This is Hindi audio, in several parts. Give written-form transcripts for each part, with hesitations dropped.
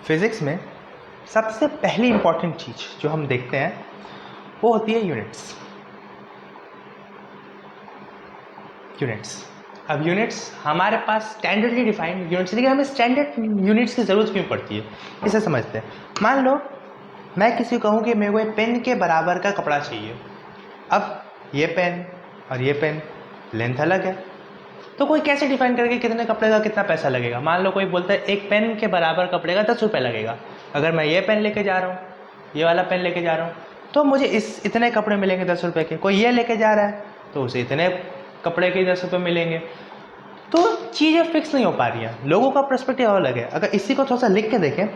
फिज़िक्स में सबसे पहली इम्पॉर्टेंट चीज़ जो हम देखते हैं वो होती है यूनिट्स। अब यूनिट्स हमारे पास स्टैंडर्डली डिफाइंड यूनिट्स, लेकिन हमें स्टैंडर्ड यूनिट्स की ज़रूरत क्यों पड़ती है इसे समझते हैं। मान लो मैं किसी को कहूँ कि मेरे को एक पेन के बराबर का कपड़ा चाहिए। अब ये पेन और ये पेन लेंथ अलग है, तो कोई कैसे डिफाइन करेगा कितने कपड़े का कितना पैसा लगेगा। मान लो कोई बोलता है एक पेन के बराबर कपड़े का 10 रुपये लगेगा। अगर मैं ये पेन लेके जा रहा हूँ, ये वाला पेन लेके जा रहा हूँ, तो मुझे इतने कपड़े मिलेंगे 10 रुपये के। कोई ये लेके जा रहा है तो उसे इतने कपड़े के 10 रुपये मिलेंगे। तो चीज़ें फिक्स नहीं हो पा रही हैं, लोगों का पर्सपेक्टिव अलग है। अगर इसी को थोड़ा सा लिख के देखें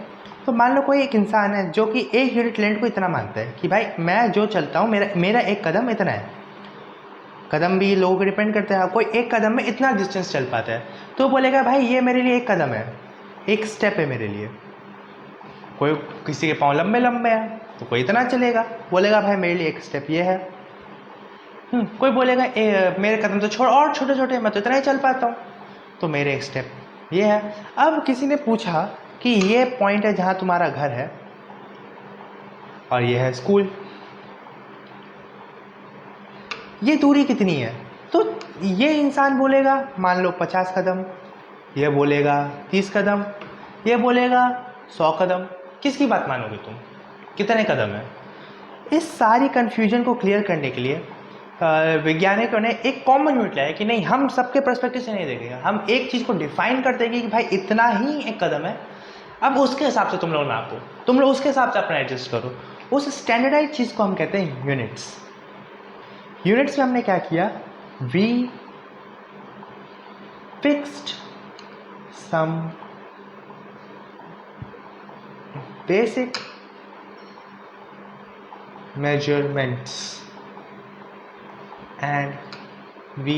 तो मान लो कोई एक इंसान है जो कि एक यूनिट लेंथ को इतना मानता है कि भाई मैं जो चलता हूँ मेरा एक कदम इतना है। कदम भी लोगों को डिपेंड करता है, कोई एक कदम में इतना डिस्टेंस चल पाता है तो बोलेगा भाई ये मेरे लिए एक कदम है, एक स्टेप है मेरे लिए। कोई किसी के पाँव लंबे लंबे हैं तो कोई इतना चलेगा, बोलेगा भाई मेरे लिए एक स्टेप ये है। कोई बोलेगा मेरे कदम तो छोड़ और छोटे छोटे, मैं तो इतना ही चल पाता हूँ, तो मेरे एक स्टेप ये है। अब किसी ने पूछा कि ये पॉइंट है जहाँ तुम्हारा घर है और ये है स्कूल, ये दूरी कितनी है? तो ये इंसान बोलेगा मान लो 50 कदम, ये बोलेगा 30 कदम, ये बोलेगा 100 कदम। किसकी बात मानोगे तुम, कितने कदम है? इस सारी कन्फ्यूजन को क्लियर करने के लिए वैज्ञानिकों ने एक कॉमन यूनिट लाया कि नहीं, हम सबके पर्सपेक्टिव से नहीं देखेंगे, हम एक चीज़ को डिफाइन कर देंगे कि भाई इतना ही एक कदम है। अब उसके हिसाब से तुम लोग नापो, तुम लोग उसके हिसाब से अपना एडजस्ट करो। उस स्टैंडर्डाइज चीज़ को हम कहते हैं यूनिट्स। यूनिट्स में हमने क्या किया, we fixed some basic measurements and we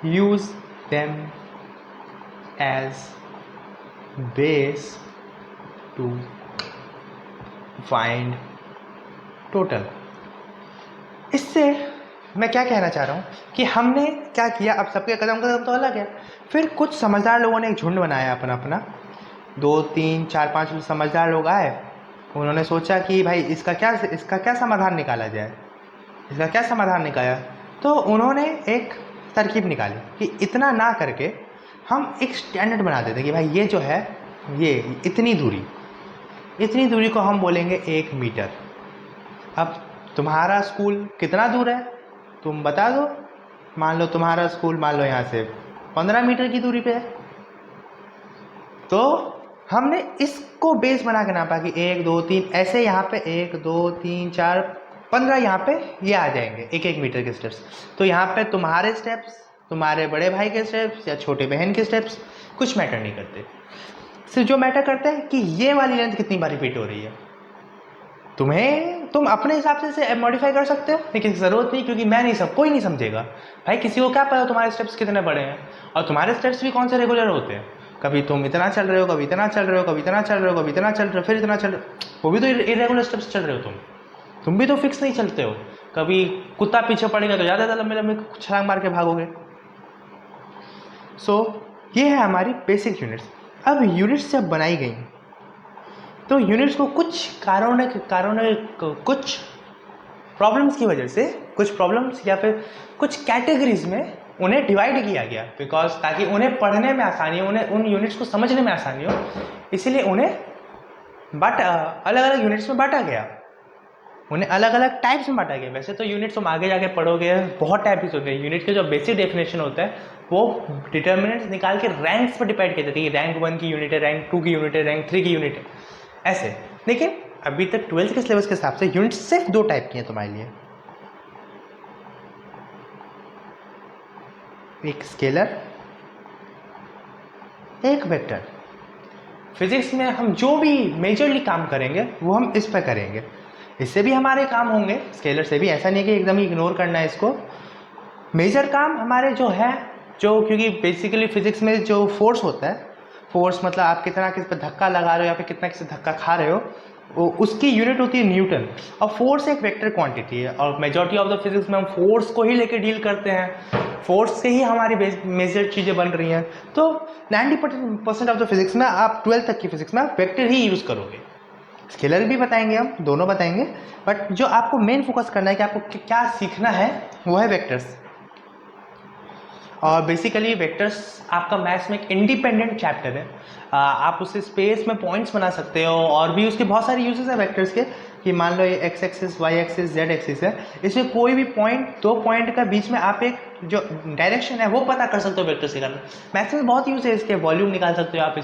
use them as base to find total। इससे मैं क्या कहना चाह रहा हूँ कि हमने क्या किया, अब सबके कदम कदम तो अलग है। फिर कुछ समझदार लोगों ने एक झुंड बनाया अपना अपना, 2 3 4 5 समझदार लोग आए। उन्होंने सोचा कि भाई इसका क्या समाधान निकाला जाए, इसका क्या समाधान निकाला। तो उन्होंने एक तरकीब निकाली कि इतना ना करके हम एक स्टैंडर्ड बना देते कि भाई ये जो है ये इतनी दूरी को हम बोलेंगे 1 मीटर। अब तुम्हारा स्कूल कितना दूर है तुम बता दो। मान लो तुम्हारा स्कूल मान लो यहाँ से 15 मीटर की दूरी पे है, तो हमने इसको बेस बना के नापा कि 1 2 3 ऐसे यहाँ पे 1 2 3 4 15 यहाँ पे ये आ जाएंगे 1 मीटर के स्टेप्स। तो यहाँ पे तुम्हारे स्टेप्स, तुम्हारे बड़े भाई के स्टेप्स या छोटे बहन के स्टेप्स कुछ मैटर नहीं करते। सिर्फ जो मैटर करता है कि ये वाली लेंथ कितनी बार रिपीट हो रही है। तुम अपने हिसाब से मॉडिफाई कर सकते हो, लेकिन ज़रूरत नहीं, क्योंकि कोई नहीं समझेगा। भाई किसी को क्या पता तुम्हारे स्टेप्स कितने बड़े हैं, और तुम्हारे स्टेप्स भी कौन से रेगुलर होते हैं। कभी तुम इतना चल रहे हो, कभी इतना चल रहे हो, कभी इतना चल रहे हो, कभी इतना चल रहे हो, फिर इतना चल रहे हो, वो भी तो इरेगुलर स्टेप्स चल रहे हो। तुम भी तो फिक्स नहीं चलते हो। कभी कुत्ता पीछे पड़ेगा तो ज़्यादा लंबे लंबे छलांग मार के भागोगे। सो ये है हमारी बेसिक यूनिट्स। अब यूनिट्स जब बनाई गई तो यूनिट्स को कुछ कुछ प्रॉब्लम्स की वजह से, कुछ प्रॉब्लम्स या फिर कुछ कैटेगरीज में उन्हें डिवाइड किया गया, बिकॉज ताकि उन्हें पढ़ने में आसानी हो, उन्हें उन यूनिट्स को समझने में आसानी हो, इसीलिए उन्हें अलग अलग यूनिट्स में बांटा गया, उन्हें अलग अलग टाइप्स में बांटा गया। वैसे तो यूनिट्स तुम आगे जाके पढ़ोगे बहुत टाइप्स होते हैं। यूनिट के जो बेसिक डेफिनेशन होता है वो डिटर्मिनेंट्स निकाल के रैंक्स पर डिपेंड किया जाता है कि रैंक 1 की यूनिट है, रैंक 2 की यूनिट है, रैंक 3 की यूनिट है, ऐसे। लेकिन अभी तक 12th के सिलेबस के हिसाब से यूनिट सिर्फ 2 टाइप की हैं तुम्हारे लिए, एक स्केलर, एक वेक्टर। फिजिक्स में हम जो भी मेजरली काम करेंगे वो हम इस पर करेंगे, इससे भी हमारे काम होंगे, स्केलर से भी। ऐसा नहीं कि एकदम ही इग्नोर करना है इसको। मेजर काम हमारे जो है, क्योंकि बेसिकली फिजिक्स में जो फोर्स होता है, फोर्स मतलब आप कितना किस पर धक्का लगा रहे हो या फिर कितना किस धक्का खा रहे हो, उसकी यूनिट होती है न्यूटन। और फोर्स एक वेक्टर क्वांटिटी है और मेजॉरिटी ऑफ द फिजिक्स में हम फोर्स को ही लेके डील करते हैं, फोर्स से ही हमारी मेजर चीज़ें बन रही हैं। तो 90% ऑफ द फिजिक्स में आप 12th तक की फिजिक्स में आप वेक्टर ही यूज़ करोगे। स्केलर भी बताएंगे, हम दोनों बताएंगे, बट जो आपको मेन फोकस करना है कि आपको क्या सीखना है वो है वेक्टर्स। और बेसिकली वेक्टर्स आपका मैथ्स में एक इंडिपेंडेंट चैप्टर है। आप उससे स्पेस में पॉइंट्स बना सकते हो और भी उसके बहुत सारे यूजेस हैं वेक्टर्स के, कि मान लो ये X axis, Y axis, Z axis है, इसमें कोई भी पॉइंट, दो पॉइंट का बीच में आप एक जो डायरेक्शन है वो पता कर सकते हो वेक्टर्स के कारण। मैथ्स में बहुत यूज है इसके, वॉल्यूम निकाल सकते हो आप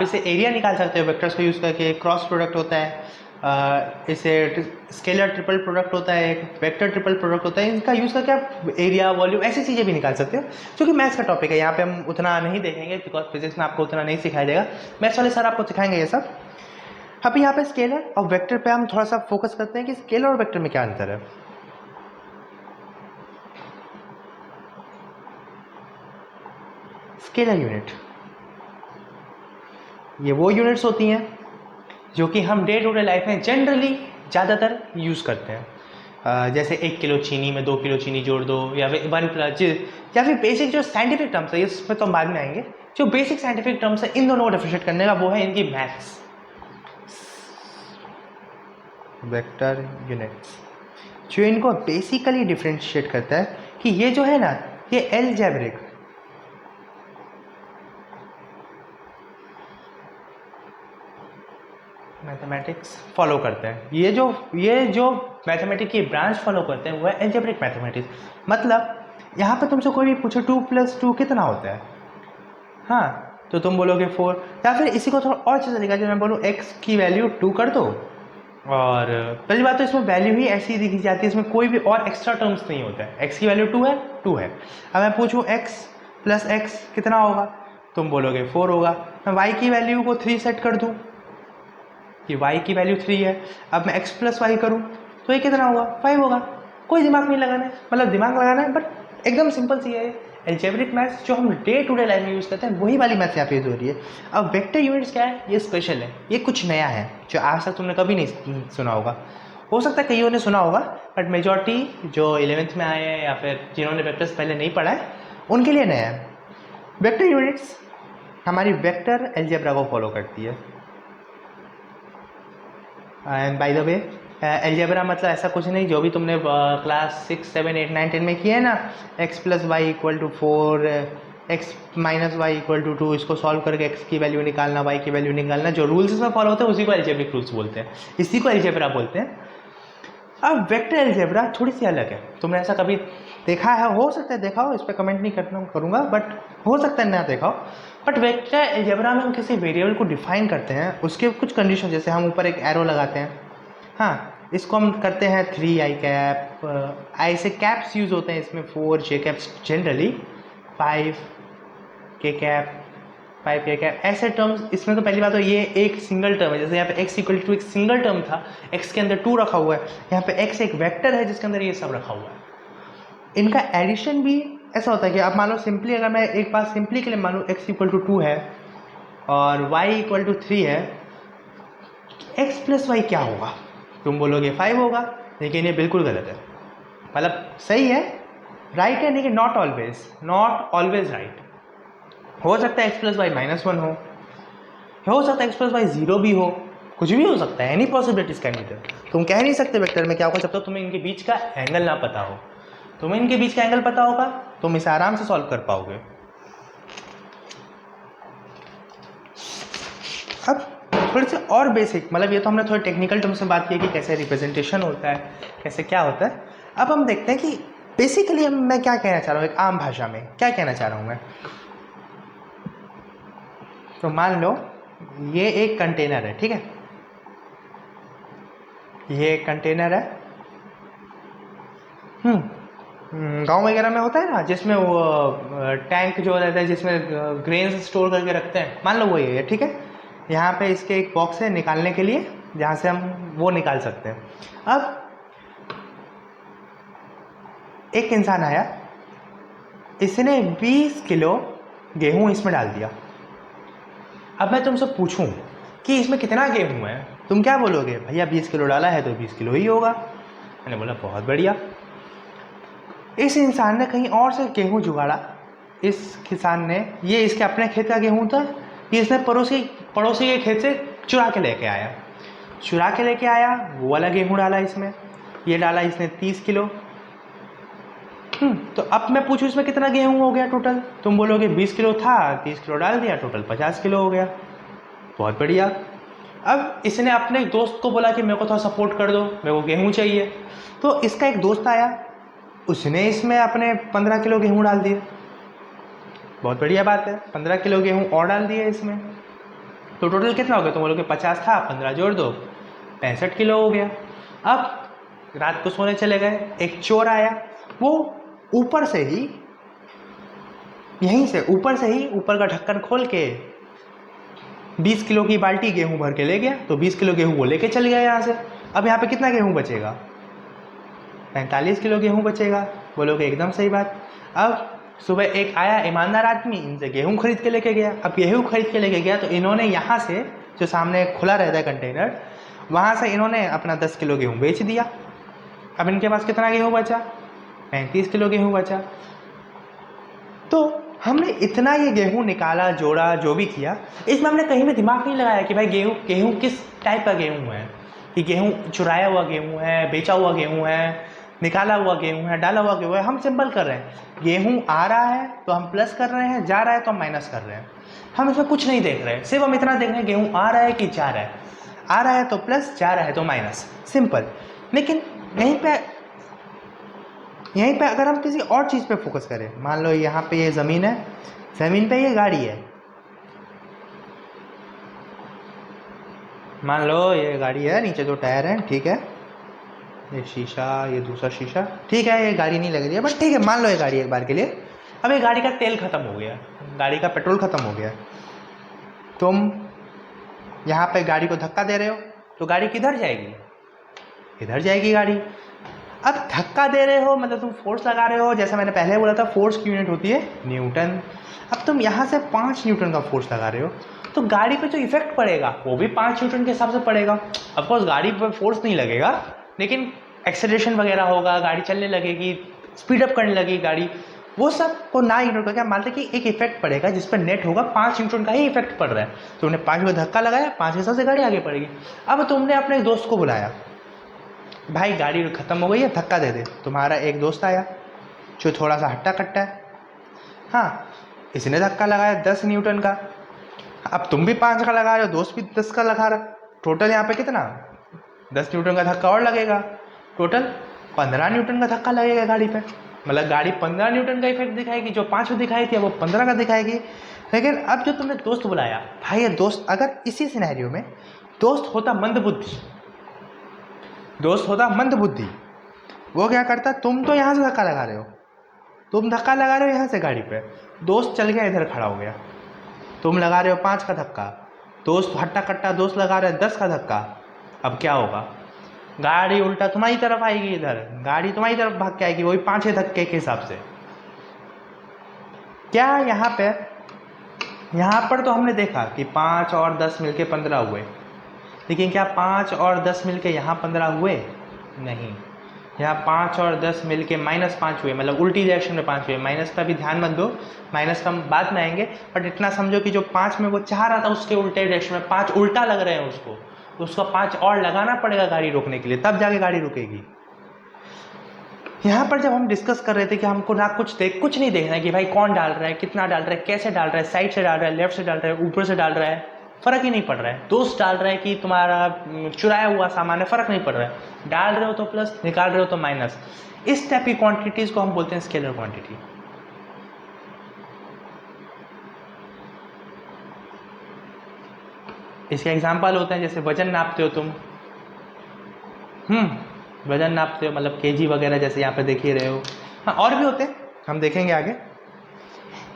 इससे एरिया निकाल सकते हो वेक्टर्स को यूज़ करके, क्रॉस प्रोडक्ट होता है, इसे स्केलर ट्रिपल प्रोडक्ट होता है, एक वेक्टर ट्रिपल प्रोडक्ट होता है, इनका यूज़ करके आप एरिया, वॉल्यूम, ऐसी चीज़ें भी निकाल सकते हो, जो कि मैथ्स का टॉपिक है। यहाँ पे हम उतना नहीं देखेंगे बिकॉज फिजिक्स में आपको उतना नहीं सिखाया जाएगा, मैथ्स वाले सर आपको सिखाएंगे ये सब। अभी यहाँ पे स्केलर और वेक्टर पे हम थोड़ा सा फोकस करते हैं कि स्केलर और वेक्टर में क्या अंतर है। स्केलर यूनिट ये वो यूनिट्स होती हैं जो कि हम डे टू डे लाइफ में जनरली ज़्यादातर यूज़ करते हैं। जैसे 1 किलो चीनी में 2 किलो चीनी जोड़ दो, या फिर 1+, या फिर बेसिक जो साइंटिफिक टर्म्स है, इसमें तो हम बाद में आएंगे, जो बेसिक साइंटिफिक टर्म्स है इन दोनों को डिफरेंशिएट करने का वो है इनकी मैथ्स। वेक्टर यूनिट्स जो इनको बेसिकली डिफरेंशिएट करता है कि ये जो है ना, ये अलजेब्रिक मैथमेटिक्स फॉलो करते हैं। ये जो मैथमेटिक्स की ब्रांच फॉलो करते हैं वो है अलजेब्रिक मैथमेटिक्स। मतलब यहाँ पे तुमसे कोई भी पूछे 2+2 कितना होता है, हाँ, तो तुम बोलोगे 4, या फिर इसी को थोड़ा और अच्छा तरीका, जब मैं बोलूँ x की वैल्यू 2 कर दो, और पहली बात तो इसमें वैल्यू ही ऐसी दिखी जाती है, इसमें कोई भी और एक्स्ट्रा टर्म्स नहीं होता है। x की वैल्यू 2 है। अब मैं पूछूँ x+x कितना होगा, तुम बोलोगे 4 होगा। मैं y की वैल्यू को 3 सेट कर दूँ कि y की वैल्यू 3 है, अब मैं x+y करूँ तो ये कितना होगा, 5 होगा। कोई दिमाग नहीं लगाना है, मतलब दिमाग लगाना है बट एकदम सिंपल सी है। एल्जेब्रिक मैथ्स जो हम डे टू डे लाइफ में यूज़ करते हैं वही वाली मैथ्स यहाँ पे यूज हो रही है। अब वेक्टर यूनिट्स क्या है, ये स्पेशल है, ये कुछ नया है जो आज तक तुमने कभी नहीं सुना होगा। हो सकता है कईयों ने सुना होगा, बट मेजॉरिटी जो 11th में आए हैं या फिर जिन्होंने वेक्टर्स पहले नहीं पढ़ा है उनके लिए नया है। वेक्टर यूनिट्स हमारी वेक्टर एल्जेब्रा को फॉलो करती है। And by the way algebra मतलब ऐसा कुछ नहीं जो भी तुमने क्लास 6, 7, 8, 9, 10 में किया है ना, x+y = 4, x-y = 2, इसको सॉल्व करके x की वैल्यू निकालना, y की वैल्यू निकालना, जो रूल्स इसमें फॉलो होते हैं उसी को एल्जेब्रिक रूल्स बोलते हैं, इसी को एल्जेब्रा बोलते हैं। अब वेक्टर एल्जेब्रा थोड़ी सी अलग है। तुमने ऐसा कभी देखा है, हो सकता है देखा हो, इस पर कमेंट नहीं करूँगा, बट हो सकता है ना देखा हो। बट वेक्टर एल्जेब्रा में हम किसी वेरिएबल को डिफाइन करते हैं, उसके कुछ कंडीशन, जैसे हम ऊपर एक एरो लगाते हैं, हाँ, इसको हम करते हैं 3i कैप, आई से कैप्स यूज़ होते हैं इसमें, 4j caps generally, 5k cap, 5k cap, ऐसे टर्म्स इसमें। तो पहली बात तो ये एक सिंगल टर्म है, जैसे यहाँ पे x = एक सिंगल टर्म था, x के अंदर 2 रखा हुआ है, यहाँ पे x एक वेक्टर है जिसके अंदर ये सब रखा हुआ है। इनका एडिशन भी ऐसा होता है कि आप मान लो सिंपली, अगर मैं एक बात सिंपली के लिए मान लो x = 2 है और y = 3 है, x+y क्या होगा, तुम बोलोगे 5 होगा, लेकिन ये बिल्कुल गलत है। मतलब सही है, राइट है, लेकिन नॉट ऑलवेज राइट। हो सकता है x+y -1 हो सकता है x+y 0 भी हो, कुछ भी हो सकता है, any possibilities can be there. तुम कह नहीं सकते वेक्टर में क्या होगा जब तक तुम्हें इनके बीच का एंगल ना पता हो। तुम्हें इनके बीच का एंगल पता होगा, तुम इसे आराम से सॉल्व कर पाओगे। अब थोड़ी सी और बेसिक, मतलब ये तो हमने थोड़ी टेक्निकल टर्म्स में बात की कि कैसे रिप्रेजेंटेशन होता है, कैसे क्या होता है। अब हम देखते हैं कि बेसिकली मैं क्या कहना चाह रहा हूँ, एक आम भाषा में क्या कहना चाह रहा हूँ मैं। तो मान लो ये एक कंटेनर है, ठीक है, ये एक कंटेनर है, गांव वगैरह में होता है ना, जिसमें वो टैंक जो रहता है जिसमें ग्रेन्स स्टोर करके रखते हैं, मान लो वही है, ठीक है। यहाँ पे इसके एक बॉक्स है निकालने के लिए, जहाँ से हम वो निकाल सकते हैं। अब एक इंसान आया, इसने 20 किलो गेहूं इसमें डाल दिया। अब मैं तुमसे पूछूं कि इसमें कितना गेहूं है, तुम क्या बोलोगे, भैया 20 किलो डाला है तो 20 किलो ही होगा। मैंने बोला बहुत बढ़िया। इस इंसान ने कहीं और से गेहूँ जुगाड़ा। इस किसान ने, ये इसके अपने खेत का गेहूँ था, ये इसने पड़ोसी के खेत से चुरा के लेके आया। वो वाला गेहूँ डाला इसमें, ये डाला इसने 30 किलो। तो अब मैं पूछूं इसमें कितना गेहूं हो गया टोटल, तुम बोलोगे 20 किलो था, 30 किलो डाल दिया, टोटल 50 किलो हो गया। बहुत बढ़िया। अब इसने अपने एक दोस्त को बोला कि मेरे को थोड़ा सपोर्ट कर दो, मेरे को गेहूं चाहिए। तो इसका एक दोस्त आया, उसने इसमें अपने 15 किलो गेहूं डाल दिए। बहुत बढ़िया बात है, 15 किलो गेहूं और डाल दिए इसमें। तो टोटल कितना हो गया, तुम बोलोगे 50 था, 15 जोड़ दो, 65 किलो हो गया। अब रात को सोने चले गए, एक चोर आया, वो ऊपर से ही, ऊपर का ढक्कन खोल के 20 किलो की बाल्टी गेहूं भर के ले गया। तो 20 किलो गेहूं वो लेके चल गया यहाँ से। अब यहाँ पे कितना गेहूं बचेगा, 45 किलो गेहूं बचेगा। बोलोगे एकदम सही बात। अब सुबह एक आया ईमानदार आदमी, इनसे गेहूं खरीद के लेके गया। अब गेहूं खरीद के लेके गया तो इन्होंने यहाँ से, जो सामने खुला रहता है कंटेनर, वहाँ से इन्होंने अपना 10 किलो गेहूं बेच दिया। अब इनके पास कितना गेहूं बचा, 35 किलो गेहूं बचा। तो हमने इतना ये गेहूं निकाला, जोड़ा, जो भी किया, इसमें हमने कहीं भी दिमाग नहीं लगाया कि भाई गेहूं किस टाइप का गेहूं है, कि गेहूं चुराया हुआ गेहूं है, बेचा हुआ गेहूं है, निकाला हुआ गेहूं है, डाला हुआ गेहूं है। हम सिंपल कर रहे हैं, गेहूं आ रहा है तो हम प्लस कर रहे हैं, जा रहा है तो हम माइनस कर रहे हैं। हम इसमें कुछ नहीं देख रहे हैं, सिर्फ हम इतना देख रहे हैं गेहूं आ रहा है कि जा रहा है। आ रहा है तो प्लस, जा रहा है तो माइनस, सिंपल। लेकिन यहीं पे अगर हम किसी और चीज़ पे फोकस करें, मान लो यहाँ पे ये ज़मीन है, ज़मीन पे ये गाड़ी है, मान लो ये गाड़ी है, नीचे 2 टायर हैं, ठीक है, ये शीशा, ये दूसरा शीशा, ठीक है, ये गाड़ी नहीं लग रही है, बट ठीक है, मान लो ये गाड़ी एक बार के लिए। अब ये गाड़ी का तेल ख़त्म हो गया, गाड़ी का पेट्रोल ख़त्म हो गया। तुम यहाँ पे गाड़ी को धक्का दे रहे हो तो गाड़ी किधर जाएगी, इधर जाएगी गाड़ी। अब धक्का दे रहे हो मतलब तुम फोर्स लगा रहे हो, जैसे मैंने पहले बोला था फोर्स की यूनिट होती है न्यूटन। अब तुम यहाँ से 5 न्यूटन का फोर्स लगा रहे हो तो गाड़ी पे जो इफेक्ट पड़ेगा वो भी 5 न्यूटन के हिसाब से पड़ेगा। ऑफकोर्स गाड़ी पर फोर्स नहीं लगेगा, लेकिन एक्सेलरेशन वगैरह होगा, गाड़ी चलने लगेगी, स्पीड अप करने लगेगी गाड़ी, वो सब को ना इग्नोर करके मानते कि एक इफेक्ट पड़ेगा जिस पर नेट होगा 5 न्यूटन का ही इफेक्ट पड़ रहा है। तुमने 5 को धक्का लगाया, 5 के हिसाब से गाड़ी आगे बढ़ेगी। अब तुमने अपने दोस्त को बुलाया, भाई गाड़ी ख़त्म हो गई है, धक्का दे दे। तुम्हारा एक दोस्त आया जो थोड़ा सा हट्टा कट्टा है, हाँ, इसने धक्का लगाया 10 न्यूटन का। अब तुम भी 5 का लगा रहे हो, दोस्त भी 10 का लगा रहा, टोटल यहाँ पे कितना, 10 न्यूटन का धक्का और लगेगा, टोटल 15 न्यूटन का धक्का लगेगा गाड़ी पे। मतलब गाड़ी 15 न्यूटन का इफेक्ट दिखाएगी, जो 5 में दिखाई थी वो 15 का दिखाएगी। लेकिन अब जो तुमने दोस्त बुलाया, भाई ये दोस्त अगर इसी सिनेरियो में दोस्त होता मंदबुद्धि, वो क्या करता, तुम तो यहाँ से धक्का लगा रहे हो, यहाँ से गाड़ी पे, दोस्त चल गया इधर खड़ा हो गया, तुम लगा रहे हो 5 का धक्का, दोस्त हट्टा कट्टा दोस्त लगा रहे 10 का धक्का। अब क्या होगा, गाड़ी उल्टा तुम्हारी तरफ आएगी, इधर गाड़ी तुम्हारी तरफ भाग के आएगी, वही 5 धक्के के हिसाब से। क्या यहाँ पर तो हमने देखा कि 5 और 10 मिलके 15 हुए, लेकिन क्या 5 और 10 मिलके यहाँ 15 हुए, नहीं, यहाँ 5 और 10 मिलके -5 हुए, मतलब उल्टी डायरेक्शन में 5 हुए। माइनस का भी ध्यान मत दो, माइनस का हम बाद में आएंगे, बट इतना समझो कि जो 5 में वो चाह रहा था उसके उल्टे डायरेक्शन में 5 उल्टा लग रहे हैं उसको, तो उसका 5 और लगाना पड़ेगा गाड़ी रोकने के लिए, तब जाके गाड़ी रुकेगी। यहाँ पर जब हम डिस्कस कर रहे थे कि हमको ना कुछ नहीं देखना है कि भाई कौन डाल रहा है, कितना डाल रहा है, कैसे डाल रहा है, साइड से डाल रहा है, लेफ्ट से डाल रहा है, ऊपर से डाल रहा है, फर्क ही नहीं पड़ रहा है। दोस्त डाल रहा है कि तुम्हारा चुराया हुआ सामान है, फर्क नहीं पड़ रहा है, डाल रहे हो तो प्लस, निकाल रहे हो तो माइनस। इस टाइप की क्वांटिटीज को हम बोलते हैं स्केलर क्वांटिटी। इसके एग्जाम्पल होते हैं, जैसे वजन नापते हो तुम, वजन नापते हो मतलब केजी वगैरह, जैसे यहाँ पे देख ही रहे हो। हाँ, और भी होते हैं, हम देखेंगे आगे।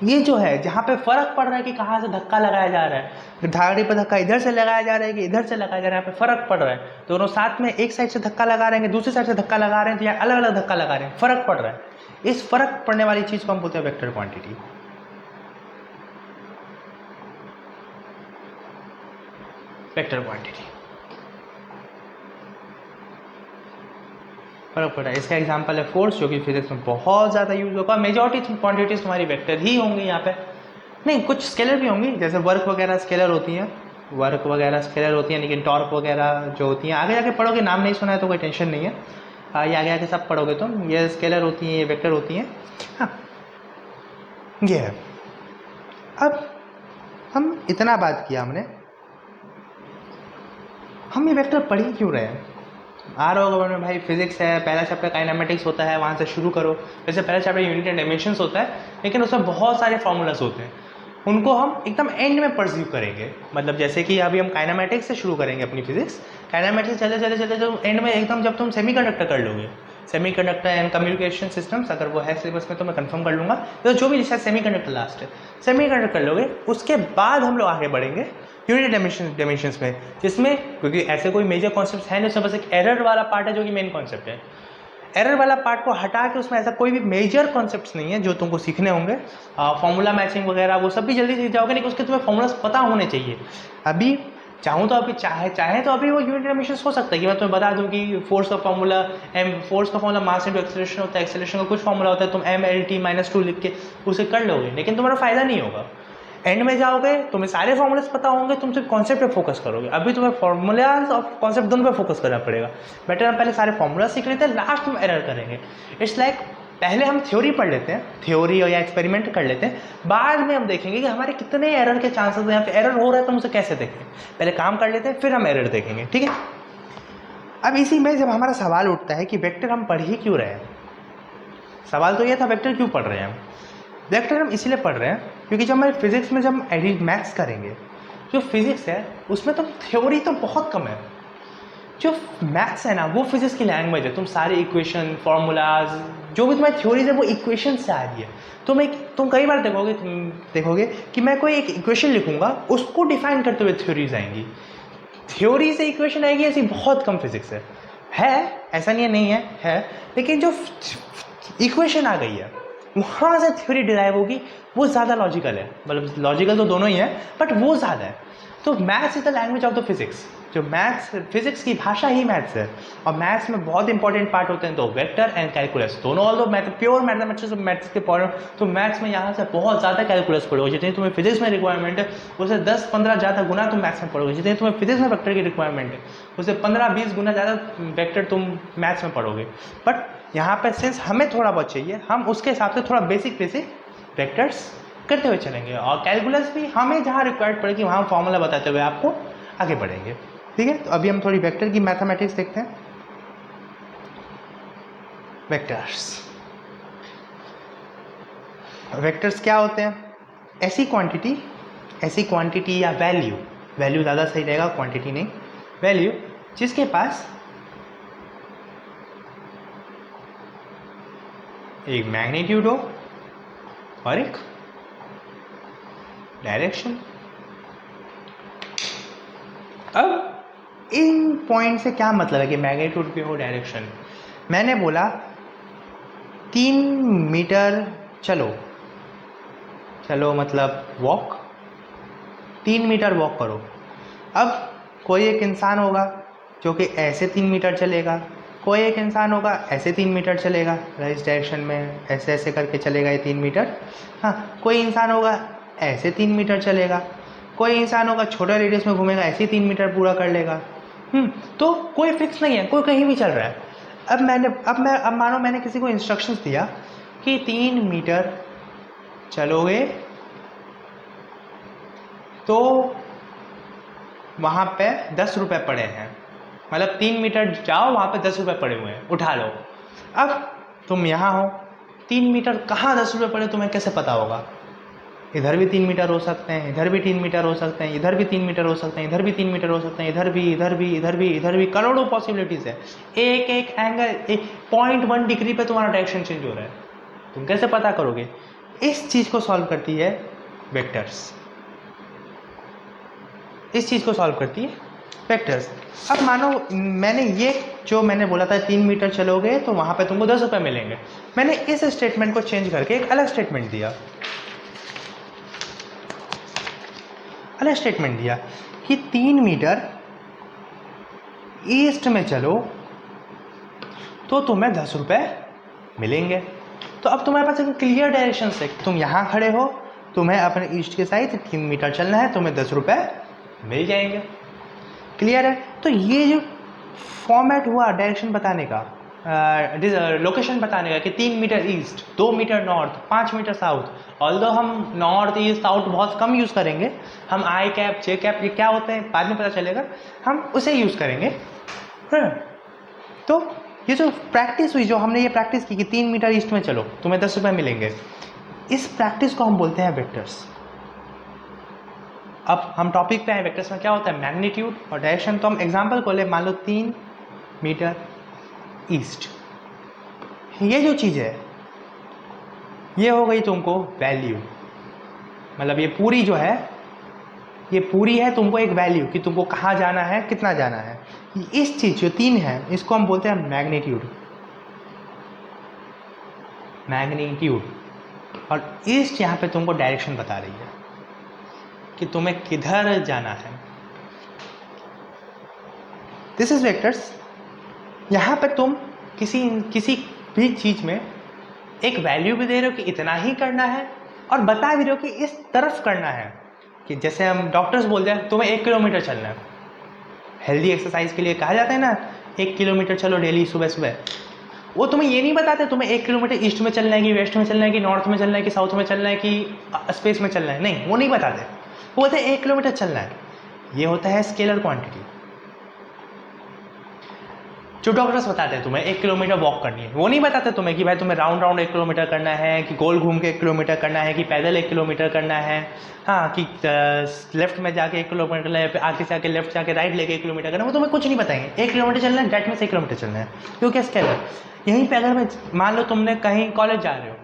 ये जो है जहाँ पे फर्क पड़ रहा है कि कहाँ से धक्का लगाया जा रहा है, धाड़ी पर धक्का इधर से लगाया जा रहा है कि इधर से लगाया जा रहा है, यहाँ पे फर्क पड़ रहा है, दोनों साथ में एक साइड से धक्का लगा रहे हैं, दूसरी साइड से धक्का लगा रहे हैं, तो यहाँ अलग अलग धक्का लगा रहे हैं, फर्क पड़ रहा है। इस फर्क पड़ने वाली चीज को हम बोलते हैं वेक्टर क्वांटिटी। वेक्टर क्वांटिटी फर्क पड़ा है। इसका एग्जांपल है फोर्स, जो कि फिजिक्स में बहुत ज़्यादा यूज होगा। मेजॉरिटी क्वांटिटीज तुम्हारी वेक्टर ही होंगी यहाँ पे, नहीं कुछ स्केलर भी होंगी, जैसे वर्क वगैरह स्केलर होती हैं, वर्क वगैरह स्केलर होती हैं, लेकिन टॉर्क वगैरह जो होती हैं आगे जाके पढ़ोगे, नाम नहीं सुना है तो कोई टेंशन नहीं है, ये आगे आगे सब पढ़ोगे तुम, ये स्केलर होती हैं, ये वेक्टर होती हैं। हाँ ये है। अब हम इतना बात किया हमने, हम ये वेक्टर पढ़ ही क्यों रहे हैं? आ रहा होगा में भाई फिजिक्स है, पहला चैप्टर काइनेमेटिक्स होता है, वहाँ से शुरू करो। जैसे पहला चैप्टर यूनिट एंड डायमेंशंस होता है, लेकिन उसमें बहुत सारे फॉर्मूलाज होते हैं, उनको हम एकदम एंड में परस्यू करेंगे। मतलब जैसे कि अभी हम काइनेमेटिक्स से शुरू करेंगे अपनी फिजिक्स, काइनेमेटिक्स चले चले चले जो एंड में एकदम जब तुम सेमीकंडक्टर कर लोगे, सेमीकंडक्टर एंड कम्युनिकेशन सिस्टम्स, अगर वो है सिलेबस में तो मैं कंफर्म कर लूँगा, तो जो भी शायद सेमीकंडक्टर लास्ट है, सेमीकंडक्टर कर लोगे, उसके बाद हम लोग आगे बढ़ेंगे यूनिट डायमेंशंस में, जिसमें क्योंकि ऐसे कोई मेजर कॉन्सेप्ट है नहीं, उसमें बस एक एरर वाला पार्ट है जो कि मेन कॉन्सेप्ट है। एरर वाला पार्ट को हटा के उसमें ऐसा कोई भी मेजर कॉन्सेप्ट्स नहीं है जो तुमको सीखने होंगे। फॉर्मूला मैचिंग वगैरह वो सब भी जल्दी सीख जाओगे, लेकिन उसके तुम्हें फॉर्मूलाज पता होने चाहिए। अभी चाहूँ तो अभी चाहे तो अभी वो यूनिट डायमेंशंस हो सकता है कि मैं तुम्हें बता दूं कि फोर्स का फॉर्मूला फोर्स का फॉर्मूला मास इंटू एक्सेलरेशन होता है, एक्सेलरेशन का कुछ फॉर्मूला होता है, तुम m/t-2 लिख के उसे कर लोगे, लेकिन तुम्हारा फायदा नहीं होगा। एंड में जाओगे तुम्हें सारे फॉर्मूलाज पता होंगे, तुम सिर्फ कॉन्सेप्ट पे फोकस करोगे। अभी तुम्हें फॉर्मूलाज और कॉन्सेप्ट दोनों पे फोकस करना पड़ेगा। बेटर हम पहले सारे फॉर्मूला सीख लेते हैं, लास्ट में एरर करेंगे। इट्स लाइक पहले हम थ्योरी पढ़ लेते हैं, थ्योरी या एक्सपेरिमेंट कर लेते हैं, बाद में हम देखेंगे कि हमारे कितने एरर के चांसेस हैं, यहाँ पे एरर हो रहा है तो हम उसे कैसे देखें। पहले काम कर लेते हैं, फिर हम एरर देखेंगे, ठीक है। अब इसी में जब हमारा सवाल उठता है कि वेक्टर हम पढ़ ही क्यों रहे हैं, सवाल तो यह था वेक्टर क्यों पढ़ रहे हैं हम। वेक्टर हम इसलिए पढ़ रहे हैं क्योंकि जब हमारे फिजिक्स में जब हम एडिट मैथ्स करेंगे, जो फिजिक्स है उसमें तो थ्योरी तो बहुत कम है, जो मैथ्स है ना वो फिजिक्स की लैंग्वेज है। तुम सारे इक्वेशन फॉर्मूलाज जो भी तुम्हारी थ्योरीज है वो इक्वेशन से आ रही है। तुम कई बार देखोगे कि मैं कोई एक इक्वेशन लिखूंगा, उसको डिफाइन करते हुए थ्योरीज आएंगी, थ्योरी से इक्वेशन आएगी, ऐसी बहुत कम फिजिक्स है ऐसा नहीं है, लेकिन जो इक्वेशन आ गई है वहाँ से थ्योरी डिराइव होगी, वो ज़्यादा लॉजिकल है। मतलब लॉजिकल तो दोनों ही है, बट वो ज़्यादा है। तो maths is the language of the physics, जो मैथ्स फिजिक्स की भाषा ही मैथ्स है। और मैथ्स में बहुत इंपॉर्टेंट पार्ट होते हैं तो वेक्टर एंड कैलकुलस दोनों, ऑल दो प्योर मैथमेटिक्स मैथ्स के पढ़ो तो मैथ्स में यहाँ से बहुत ज़्यादा कैलकुलस पढ़ोगे। जितनी तुम्हें फिजिक्स में रिक्वायरमेंट है उसे 10-15 ज़्यादा गुना तुम मैथ्स में पढ़ोगे। जितनी तुम्हें फिजिक्स में वेक्टर की रिक्वायरमेंट है उसे 15-20 गुना ज़्यादा वेक्टर तुम मैथ्स में पढ़ोगे। बट यहाँ पे सिंस हमें थोड़ा बहुत चाहिए, हम उसके हिसाब से थोड़ा बेसिक वेक्टर्स करते हुए चलेंगे, और कैलकुलस भी हमें जहाँ रिक्वायर्ड पड़ेगी वहाँ फॉर्मूला बताते हुए आपको आगे बढ़ेंगे, ठीक है। तो अभी हम थोड़ी वेक्टर की मैथमेटिक्स देखते हैं। वेक्टर्स क्या होते हैं? ऐसी क्वांटिटी या वैल्यू ज़्यादा सही रहेगा, क्वांटिटी नहीं, वैल्यू जिसके पास एक मैग्नीट्यूड हो और एक डायरेक्शन। अब इन पॉइंट से क्या मतलब है कि मैग्नीट्यूड भी हो डायरेक्शन। मैंने बोला 3 मीटर चलो मतलब वॉक, 3 मीटर वॉक करो। अब कोई एक इंसान होगा जो कि ऐसे 3 मीटर चलेगा, कोई एक इंसान होगा ऐसे 3 मीटर चलेगा, इस डायरेक्शन में ऐसे करके चलेगा ये 3 मीटर। हाँ, कोई इंसान होगा ऐसे 3 मीटर चलेगा, कोई इंसान होगा छोटा रेडियस में घूमेगा ऐसे 3 मीटर पूरा कर लेगा। तो कोई फिक्स नहीं है, कोई कहीं भी चल रहा है। अब मानो मैंने किसी को इंस्ट्रक्शंस दिया कि 3 मीटर चलोगे तो वहाँ पे 10 रुपये पड़े हैं, मतलब 3 मीटर जाओ वहाँ पे 10 रुपये पड़े हुए हैं, उठा लो। अब तुम यहाँ हो, 3 मीटर कहाँ 10 रुपये पड़े तुम्हें कैसे पता होगा? इधर भी 3 मीटर हो सकते हैं, इधर भी 3 मीटर हो सकते हैं, इधर भी 3 मीटर हो सकते हैं, इधर भी 3 मीटर हो सकते हैं, इधर भी करोड़ों पॉसिबिलिटीज़ है। एक एंगल 0.1 डिग्री पे तुम्हारा डायरेक्शन चेंज हो रहा है, तुम कैसे पता करोगे? इस चीज़ को सॉल्व करती है वेक्टर्स, इस चीज़ को सॉल्व करती है वेक्टर्स। अब मानो मैंने बोला था 3 मीटर चलोगे तो वहाँ पे तुमको 10 रुपये मिलेंगे, मैंने इस स्टेटमेंट को चेंज करके एक अलग स्टेटमेंट दिया कि 3 मीटर ईस्ट में चलो तो तुम्हें 10 रुपये मिलेंगे। तो अब तुम्हारे पास एक क्लियर डायरेक्शन है, तुम यहाँ खड़े हो, तुम्हें अपने ईस्ट के साइड 3 मीटर चलना है, तुम्हें 10 रुपये मिल जाएंगे। क्लियर है? तो ये जो फॉर्मेट हुआ डायरेक्शन बताने का, लोकेशन बताने का कि 3 metre east, 2 metre north, 5 metre south. Although हम नॉर्थ ईस्ट साउथ बहुत कम यूज़ करेंगे, हम आई कैप जे कैप ये क्या होते हैं बाद में पता चलेगा, हम उसे यूज़ करेंगे। तो ये जो प्रैक्टिस हुई, जो हमने ये प्रैक्टिस की कि 3 मीटर ईस्ट में चलो तुम्हें 10 रुपये मिलेंगे, इस प्रैक्टिस को हम बोलते हैं वेक्टर्स। अब हम टॉपिक पे आए, वेक्टर्स में क्या होता है, मैग्नीट्यूड और डायरेक्शन। तो हम एग्जांपल को ले, मान लो 3 मीटर ईस्ट, ये जो चीज़ है ये हो गई तुमको वैल्यू, मतलब ये पूरी जो है ये पूरी है तुमको एक वैल्यू कि तुमको कहाँ जाना है, कितना जाना है। इस चीज़ जो 3 है इसको हम बोलते हैं मैग्नीट्यूड, मैग्नीट्यूड। और ईस्ट यहाँ पे तुमको डायरेक्शन बता रही है कि तुम्हें किधर जाना है। This is vectors. यहाँ पे तुम किसी भी चीज़ में एक वैल्यू भी दे रहे हो कि इतना ही करना है, और बता भी रहे हो कि इस तरफ करना है। कि जैसे हम डॉक्टर्स बोलते हैं तुम्हें 1 किलोमीटर चलना है, हेल्दी एक्सरसाइज के लिए कहा जाता है ना 1 किलोमीटर चलो डेली सुबह सुबह। वो तुम्हें ये नहीं बताते तुम्हें 1 किलोमीटर ईस्ट में चलना है कि वेस्ट में चलना है कि नॉर्थ में चलना है कि साउथ में चलना है कि स्पेस में चलना है, नहीं, वो नहीं बताते। वो बोलते हैं 1 किलोमीटर चलना है। ये होता है स्केलर क्वांटिटी। जो डॉक्टर्स बताते हैं तुम्हें 1 किलोमीटर वॉक करनी है, वो नहीं बताते तुम्हें कि भाई तुम्हें राउंड 1 किलोमीटर करना है, कि गोल घूम के 1 किलोमीटर करना है, कि पैदल 1 किलोमीटर करना है, हाँ, कि लेफ्ट में जाके 1 किलोमीटर करना है, आगे से आके लेफ्ट जाके राइट लेके 1 किलोमीटर करना है। वो तुम्हें कुछ नहीं बताएंगे। 1 किलोमीटर चलना है, डेट में से 1 किलोमीटर चलना है, क्योंकि स्केलर। यहीं पर अगर मैं मान लो तुमने कहीं कॉलेज जा रहे हो,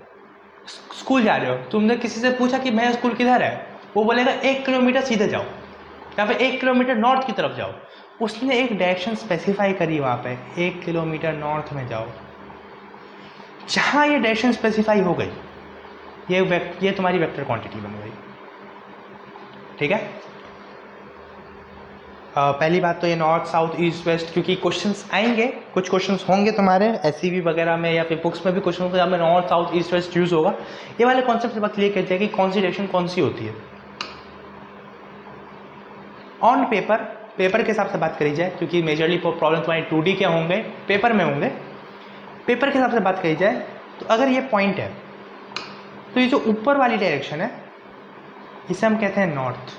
स्कूल जा रहे हो, तुमने किसी से पूछा कि मेरा स्कूल किधर है, वो बोलेगा 1 किलोमीटर सीधे जाओ, या फिर 1 किलोमीटर नॉर्थ की तरफ जाओ। उसने एक डायरेक्शन स्पेसिफाई करी वहाँ पे, 1 किलोमीटर नॉर्थ में जाओ। जहाँ ये डायरेक्शन स्पेसिफाई हो गई, ये तुम्हारी वेक्टर क्वांटिटी बन गई। ठीक है। पहली बात तो ये नॉर्थ साउथ ईस्ट वेस्ट, क्योंकि क्वेश्चंस आएंगे, कुछ क्वेश्चंस होंगे तुम्हारे एससीबी वगैरह में या फिर बुक्स में भी क्वेश्चन होंगे, में north south east west use होगा। ये वाले कॉन्सेप्ट से बात क्लियर करते हैं कि कौन सी डायरेक्शन कौन सी होती है। ऑन पेपर के हिसाब से बात करी जाए, क्योंकि मेजरली प्रॉब्लम तुम्हारी 2D के होंगे, पेपर में होंगे। पेपर के हिसाब से बात करी जाए तो अगर ये पॉइंट है तो ये जो ऊपर वाली डायरेक्शन है इसे हम कहते हैं नॉर्थ।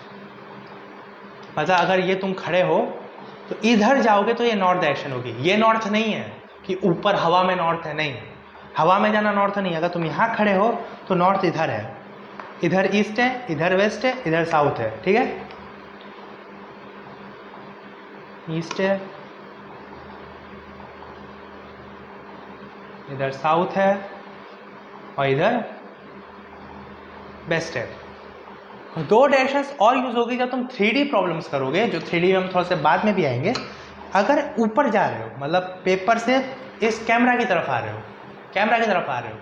मतलब अगर ये तुम खड़े हो तो इधर जाओगे तो ये नॉर्थ डायरेक्शन होगी। ये नॉर्थ नहीं है कि ऊपर हवा में नॉर्थ है, नहीं, हवा में जाना नॉर्थ नहीं है। अगर तुम यहाँ खड़े हो तो नॉर्थ इधर है, इधर ईस्ट है, इधर वेस्ट है, इधर साउथ है। ठीक है, ईस्ट है, इधर साउथ है और इधर वेस्ट है। दो डायरेक्शंस और यूज होगी जब तुम 3D प्रॉब्लम्स करोगे, जो 3D में हम थोड़ा सा बाद में भी आएंगे। अगर ऊपर जा रहे हो, मतलब पेपर से इस कैमरा की तरफ आ रहे हो, कैमरा की तरफ आ रहे हो,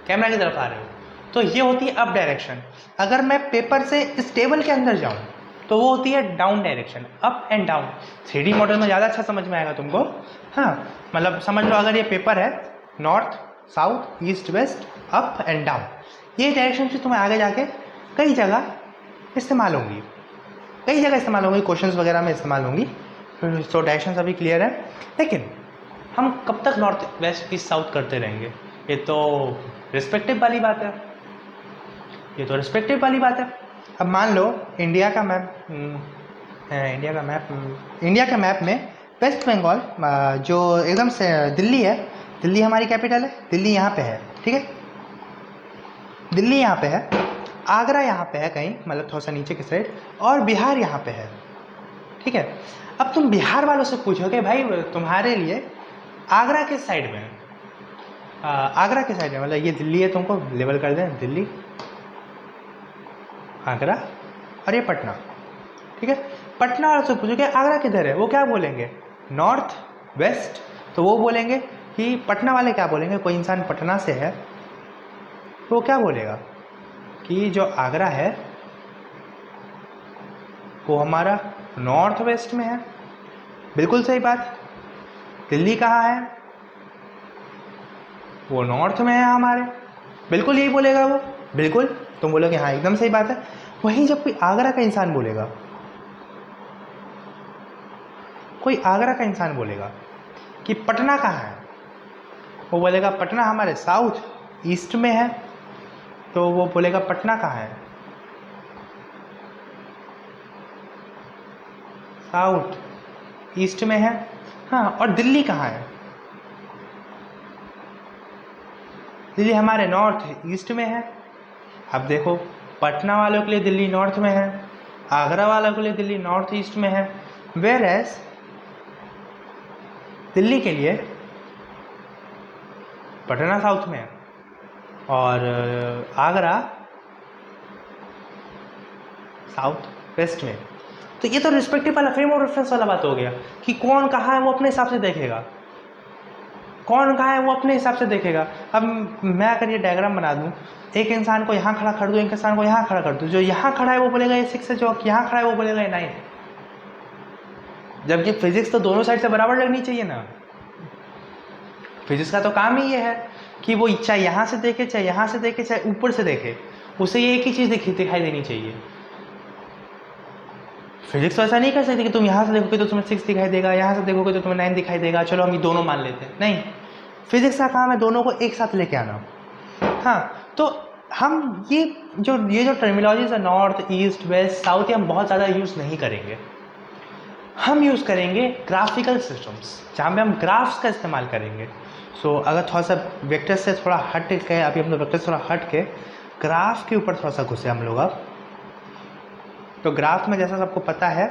कैमरा की तरफ आ रहे हो, तो ये होती है अप डायरेक्शन। अगर मैं पेपर से इस टेबल के अंदर जाऊं तो वो होती है down direction, up and down. 3D model में ज़्यादा अच्छा समझ में आएगा तुमको। हाँ, मतलब समझ लो अगर ये पेपर है, north south east west up and down, ये डायरेक्शन से तुम्हें आगे जाके कई जगह इस्तेमाल होंगी, कई जगह इस्तेमाल होंगी, क्वेश्चंस वगैरह में इस्तेमाल होंगी। तो डायरेक्शन अभी क्लियर है। लेकिन हम कब तक नॉर्थ वेस्ट ईस्ट साउथ करते रहेंगे? ये तो रिस्पेक्टिव वाली बात है, ये तो रिस्पेक्टिव वाली बात है। अब मान लो इंडिया का मैप में वेस्ट बंगाल जो एकदम से दिल्ली है, दिल्ली हमारी कैपिटल है, दिल्ली यहाँ पे है। ठीक है, दिल्ली यहाँ पे है, आगरा यहाँ पे है कहीं, मतलब थोड़ा सा नीचे की साइड, और बिहार यहाँ पे है। ठीक है, अब तुम बिहार वालों से पूछोगे भाई तुम्हारे लिए आगरा किस साइड में है? आगरा किस साइड में, मतलब ये दिल्ली है, तुमको लेबल कर दें दिल्ली, आगरा और ये पटना। ठीक है, पटना वालों से पूछोगे आगरा किधर है, वो क्या बोलेंगे? North west. तो वो बोलेंगे कि पटना वाले क्या बोलेंगे, कोई इंसान पटना से है तो वो क्या बोलेगा कि जो आगरा है वो हमारा नॉर्थ वेस्ट में है। बिल्कुल सही बात। दिल्ली कहाँ है? वो नॉर्थ में है हमारे, बिल्कुल यही बोलेगा वो, बिल्कुल। तुम बोलोगे हाँ एकदम सही बात है। वहीं जब कोई आगरा का इंसान बोलेगा, कोई आगरा का इंसान बोलेगा कि पटना कहाँ है, वो बोलेगा पटना हमारे साउथ ईस्ट में है, तो वो बोलेगा पटना कहाँ है, साउथ ईस्ट में है। हाँ, और दिल्ली कहाँ है, दिल्ली हमारे नॉर्थ ईस्ट में है। अब देखो, पटना वालों के लिए दिल्ली नॉर्थ में है, आगरा वालों के लिए दिल्ली नॉर्थ ईस्ट में है, वेयर एज दिल्ली के लिए पटना साउथ में है और आगरा साउथ वेस्ट में। तो ये तो रिस्पेक्टिव वाला फ्रेम ऑफ रेफरेंस वाला बात हो गया कि कौन कहाँ है वो अपने हिसाब से देखेगा, कौन कहाँ है वो अपने हिसाब से देखेगा। अब मैं अगर ये डायग्राम बना दूँ, एक इंसान को यहाँ खड़ा कर दूँ, एक इंसान को यहाँ खड़ा कर दूँ, जो यहाँ खड़ा है वो बोलेगा ये 6 है, जो यहाँ खड़ा है वो बोलेगा ये 9 है। जबकि फिजिक्स तो दोनों साइड से बराबर लगनी चाहिए ना। फिजिक्स का तो काम ही ये है कि वो चाहे यहाँ से देखे, चाहे यहाँ से देखे, चाहे ऊपर से देखे, उसे ये एक ही चीज़ दिखाई देनी चाहिए। फिजिक्स तो ऐसा नहीं कर सकती कि तुम यहाँ से देखोगे तो तुम्हें 6 दिखाई देगा, यहाँ से देखोगे तो तुम्हें 9 दिखाई देगा, चलो हम ये दोनों मान लेते हैं। नहीं, फिजिक्स का काम है दोनों को एक साथ लेके आना। हाँ, तो हम ये जो टर्मिनोलॉजीज है नॉर्थ ईस्ट वेस्ट साउथ, ये हम बहुत ज़्यादा यूज़ नहीं करेंगे। हम यूज़ करेंगे ग्राफिकल सिस्टम्स, जहाँ पे हम ग्राफ्स का इस्तेमाल करेंगे। सो अगर थोड़ा सा वेक्टर से थोड़ा हट के, अभी हम लोग वेक्टर से थोड़ा हट के ग्राफ के ऊपर थोड़ा सा घुसे हम लोग अब। तो ग्राफ में जैसा सबको पता है,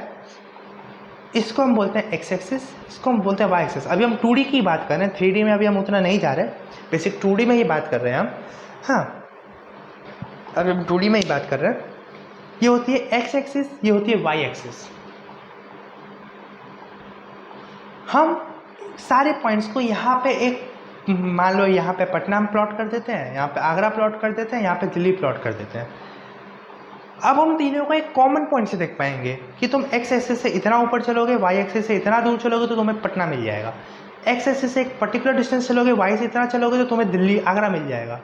इसको हम बोलते हैं एक्स एक्सिस, इसको हम बोलते हैं वाई एक्सिस। अभी हम 2D की बात कर रहे हैं, 3D में अभी हम उतना नहीं जा रहे, बेसिक 2D में ही बात कर रहे हैं हम। हाँ, अभी हम 2D में ही बात कर रहे हैं। ये होती है एक्स एक्सिस, ये होती है वाई एक्सिस। हम सारे पॉइंट्स को यहाँ पे एक, मान लो यहाँ पे पटना हम प्लॉट कर देते हैं, यहाँ पे आगरा प्लॉट कर देते हैं, यहाँ पे दिल्ली प्लॉट कर देते हैं। अब हम तीनों को एक कॉमन पॉइंट से देख पाएंगे कि तुम एक्स एक्सिस से इतना ऊपर चलोगे, वाई एक्सिस से इतना दूर चलोगे तो तुम्हें पटना मिल जाएगा। एक्स एक्सिस से एक पर्टिकुलर डिस्टेंस चलोगे, वाई से इतना चलोगे तो तुम्हें दिल्ली आगरा मिल जाएगा,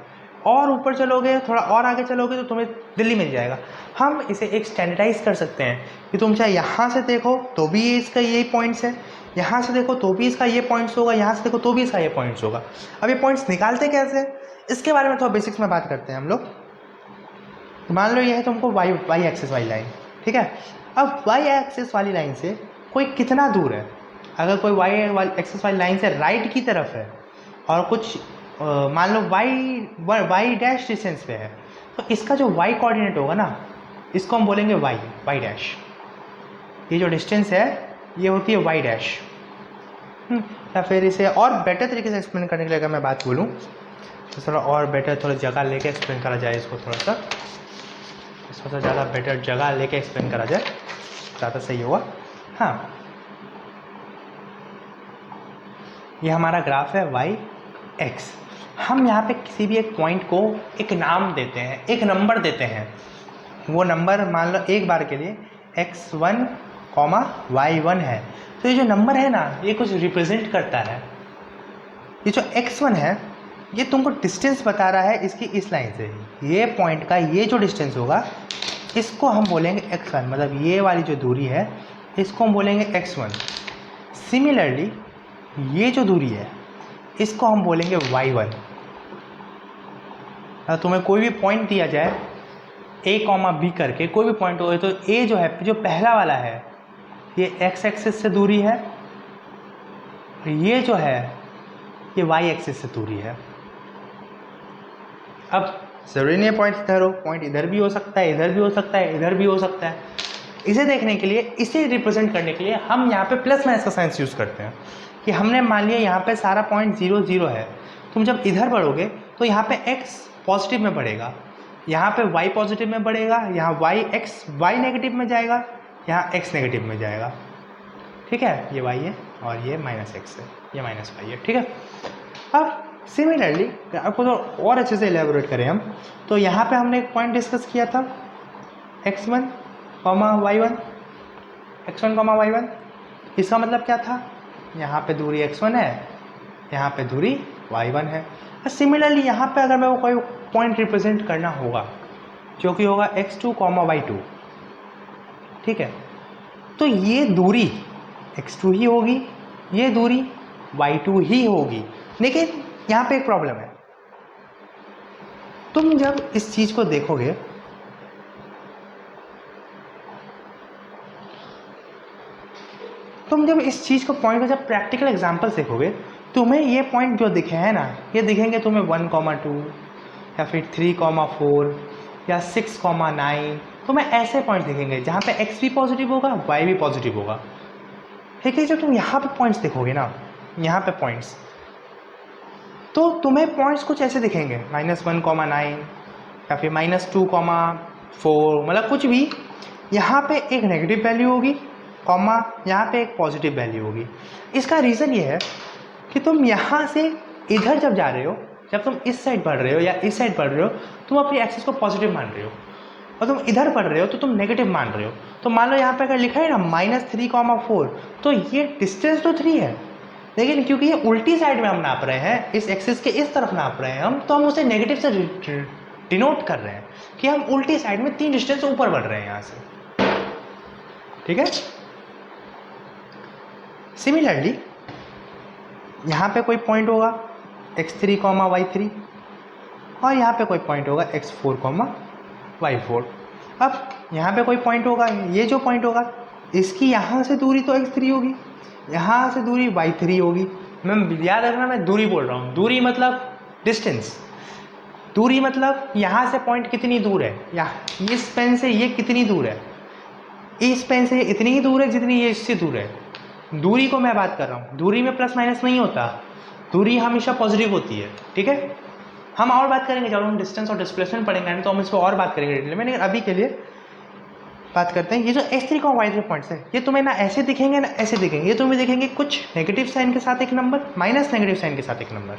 और ऊपर चलोगे थोड़ा और आगे चलोगे तो तुम्हें दिल्ली मिल जाएगा। हम इसे एक स्टैंडर्डाइज कर सकते हैं कि तुम चाहे यहाँ से देखो तो भी इसका यही पॉइंट्स है, यहाँ से देखो तो भी इसका ये पॉइंट्स होगा, यहाँ से देखो तो भी इसका ये पॉइंट्स होगा। अब ये पॉइंट्स निकालते कैसे, इसके बारे में थोड़ा बेसिक्स में बात करते हैं हम लोग। मान लो ये है तुमको वाई एक्सिस वाली लाइन, ठीक है। अब वाई एक्सिस वाली लाइन से कोई कितना दूर है, अगर कोई वाई एक्सिस वाली लाइन से राइट की तरफ है और कुछ मान लो वाई डैश डिस्टेंस पे है, तो इसका जो वाई कोऑर्डिनेट होगा ना, इसको हम बोलेंगे वाई डैश। ये जो डिस्टेंस है ये होती है वाई डैश। या फिर इसे और बेटर तरीके से एक्सप्लेन करने के लिए अगर मैं बात बोलूँ तो थोड़ा और बेटर, थोड़ा जगह लेके एक्सप्लेन करा जाए इसको, इसको तो ज़्यादा बेटर जगह लेके एक्सप्लेन करा जाए, ज़्यादा सही होगा। हाँ, ये हमारा ग्राफ है वाई एक्स। हम यहाँ पे किसी भी एक पॉइंट को एक नाम देते हैं, एक नंबर देते हैं। वो नंबर मान लो एक बार के लिए x1, y1 है, तो ये जो नंबर है ना, ये कुछ रिप्रेजेंट करता है। ये जो x1 है ये तुमको डिस्टेंस बता रहा है इसकी इस लाइन से, ये पॉइंट का ये जो डिस्टेंस होगा इसको हम बोलेंगे x1, मतलब ये वाली जो दूरी है इसको हम बोलेंगे x1। सिमिलरली ये जो दूरी है इसको हम बोलेंगे y1। तुम्हें कोई भी पॉइंट दिया जाए a, b करके कोई भी पॉइंट हो, तो a जो है, जो पहला वाला है, ये x एक्सिस से दूरी है, ये जो है ये y एक्सिस से दूरी है। अब जरूरी नहीं है पॉइंट इधर हो, पॉइंट इधर भी हो सकता है, इधर भी हो सकता है, इधर भी हो सकता है। इसे देखने के लिए, इसे रिप्रेजेंट करने के लिए हम यहाँ पे प्लस माइनस का साइंस यूज़ करते हैं कि हमने मान लिया यहाँ पे सारा पॉइंट 0, 0 है। तुम जब इधर बढ़ोगे तो यहाँ पे x पॉजिटिव में बढ़ेगा, यहाँ पे y पॉजिटिव में बढ़ेगा, यहाँ y नेगेटिव में जाएगा, यहाँ x नेगेटिव में जाएगा, ठीक है। ये y है और ये -x है, ये -y है, ठीक है। अब सिमिलरली आपको तो और अच्छे से एलेबोरेट करें हम, तो यहाँ पे हमने एक पॉइंट डिस्कस किया था x1, y1, x1, y1। इसका मतलब क्या था, यहाँ पे दूरी x1 है, यहाँ पे दूरी y1 है। सिमिलरली यहाँ पे अगर मेरे को कोई पॉइंट रिप्रेजेंट करना होगा जो कि होगा x2, y2, ठीक है, तो ये दूरी x2 ही होगी, ये दूरी y2 ही होगी। लेकिन यहाँ पे एक प्रॉब्लम है, तुम जब इस चीज को देखोगे तुम जब इस चीज को पॉइंट को जब प्रैक्टिकल एग्जांपल देखोगे, तुम्हें ये पॉइंट जो दिखे हैं ना, ये दिखेंगे तुम्हें 1,2 या फिर 3,4 या 6,9, तुम्हें ऐसे पॉइंट दिखेंगे जहाँ पे x भी पॉजिटिव होगा, y भी पॉजिटिव होगा। ठीक है, जब तुम यहाँ पे पॉइंट्स देखोगे ना, यहाँ पे पॉइंट्स, तो तुम्हें पॉइंट्स कुछ ऐसे दिखेंगे -1,9 या फिर -2,4, मतलब कुछ भी। यहाँ पे एक नेगेटिव वैल्यू होगी, कॉमा यहाँ पे एक पॉजिटिव वैल्यू होगी। इसका रीज़न ये है कि तुम यहाँ से इधर जब जा रहे हो, जब तुम इस साइड बढ़ रहे हो या इस साइड बढ़ रहे हो, तुम अपनी एक्सिस को पॉजिटिव मान रहे हो, और तुम इधर बढ़ रहे हो तो तुम नेगेटिव मान रहे हो। तो मान लो यहाँ पे अगर लिखा है ना -3,4, तो ये डिस्टेंस तो 3 है, लेकिन क्योंकि ये उल्टी साइड में हम नाप रहे हैं, इस एक्सिस के इस तरफ नाप रहे हैं हम, तो हम उसे नेगेटिव से डिनोट कर रहे हैं कि हम उल्टी साइड में 3 डिस्टेंस ऊपर बढ़ रहे हैं यहाँ से। ठीक है, सिमिलरली यहाँ पे कोई पॉइंट होगा x3, y3, और यहाँ पे कोई पॉइंट होगा x4, y4। अब यहाँ पे कोई पॉइंट होगा, ये जो पॉइंट होगा, इसकी यहाँ से दूरी तो x3 होगी, यहाँ से दूरी y3 होगी। मैं याद रखना, मैं दूरी बोल रहा हूँ, दूरी मतलब डिस्टेंस, दूरी मतलब यहाँ से पॉइंट कितनी दूर है, या इस पेन से ये कितनी दूर है, इस पेन से इतनी ही दूर है जितनी ये इससे दूर है। दूरी को मैं बात कर रहा हूँ, दूरी में प्लस माइनस नहीं होता, दूरी हमेशा पॉजिटिव होती है। ठीक है, हम और बात करेंगे जब हम डिस्टेंस और डिस्प्लेसमेंट पढ़ेंगे, तो हम इस पर और बात करेंगे डिटेल में, लेकिन अभी के लिए बात करते हैं। ये जो x3, y3 पॉइंट्स है, ये तुम्हें ना ऐसे दिखेंगे ना ऐसे दिखेंगे, ये तुम्हें दिखेंगे कुछ नेगेटिव साइन के साथ एक नंबर, माइनस नेगेटिव साइन के साथ एक नंबर।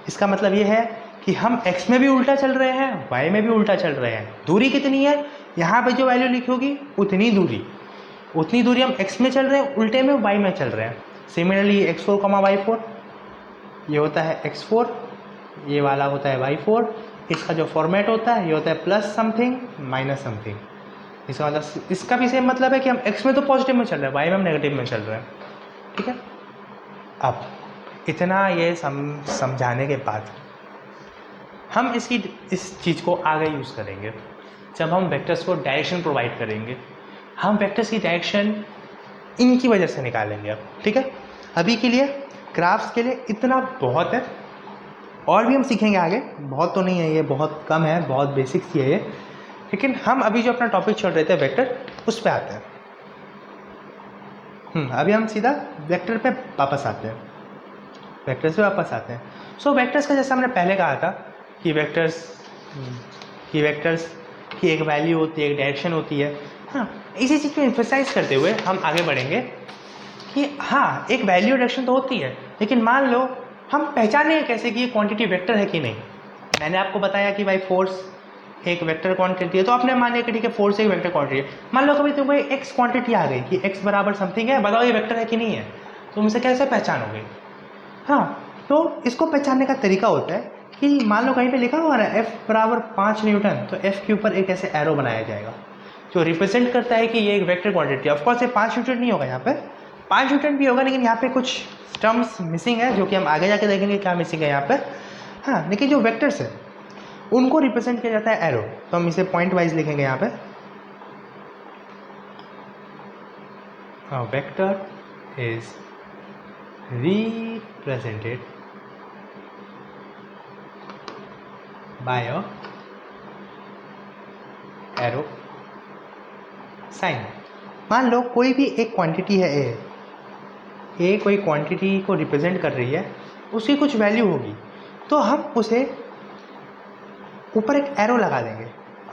इसका मतलब ये है कि हम x में भी उल्टा चल रहे हैं, y में भी उल्टा चल रहे हैं। दूरी कितनी है, यहाँ पे जो वैल्यू लिखी होगी उतनी दूरी हम x में चल रहे हैं, उल्टे में y में चल रहे हैं। सिमिलरली x4, y4, ये होता है x4, ये वाला होता है y4। इसका जो फॉर्मेट होता है ये होता है प्लस समथिंग माइनस समथिंग। इसका मतलब, इसका भी सेम मतलब है कि हम x में तो पॉजिटिव में चल रहे हैं, y में हम नेगेटिव में चल रहे हैं। ठीक है, अब इतना ये समझाने के बाद हम इस चीज़ को आगे यूज़ करेंगे जब हम वेक्टर्स को डायरेक्शन प्रोवाइड करेंगे। हम वेक्टर्स की डायरेक्शन इनकी वजह से निकालेंगे अब। ठीक है, अभी के लिए ग्राफ्स के लिए इतना बहुत है, और भी हम सीखेंगे आगे, बहुत तो नहीं है ये, बहुत कम है, बहुत बेसिक्स ही है ये। लेकिन हम अभी जो अपना टॉपिक छोड़ रहे थे वेक्टर, उस पर आते हैं। अभी हम सीधा वेक्टर पे वापस आते हैं, वेक्टर्स पे वापस आते हैं। सो वेक्टर्स का जैसा हमने पहले कहा था कि वेक्टर्स की एक वैल्यू होती है, एक डायरेक्शन होती है। हाँ, इसी चीज़ को एम्फसाइज करते हुए हम आगे बढ़ेंगे कि हाँ, एक वैल्यू डायरेक्शन तो होती है, लेकिन मान लो हम पहचानेंगे कैसे कि ये क्वांटिटी वेक्टर है कि नहीं। मैंने आपको बताया कि भाई फोर्स एक वेक्टर क्वांटिटी है, तो आपने मान लिया कि ठीक है फोर्स एक वेक्टर क्वांटिटी है। मान लो कभी तुम्हें एक्स क्वांटिटी आ गई कि एक्स बराबर समथिंग है, बताओ ये वेक्टर है कि नहीं है, तुम इसे कैसे पहचानोगे। हाँ, तो इसको पहचानने का तरीका होता है कि मान लो कहीं पे लिखा हुआ ना F बराबर 5 न्यूटन, तो F के ऊपर एक ऐसे एरो बनाया जाएगा जो रिप्रेजेंट करता है कि ये एक वेक्टर क्वांटिटी है। ऑफकोर्स ये 5 न्यूटन नहीं होगा, यहाँ पे 5 न्यूटन भी होगा, लेकिन यहाँ पे कुछ टर्म्स मिसिंग है जो कि हम आगे जाके देखेंगे क्या मिसिंग है यहाँ पे। हाँ, लेकिन जो वेक्टर्स है उनको रिप्रेजेंट किया जाता है एरो, तो हम इसे पॉइंट वाइज लिखेंगे यहाँ पे। Vector is represented by a arrow sign। मान लो कोई भी एक क्वांटिटी है ए कोई क्वांटिटी को रिप्रेजेंट कर रही है, उसकी कुछ वैल्यू होगी, तो हम उसे ऊपर एक एरो लगा देंगे,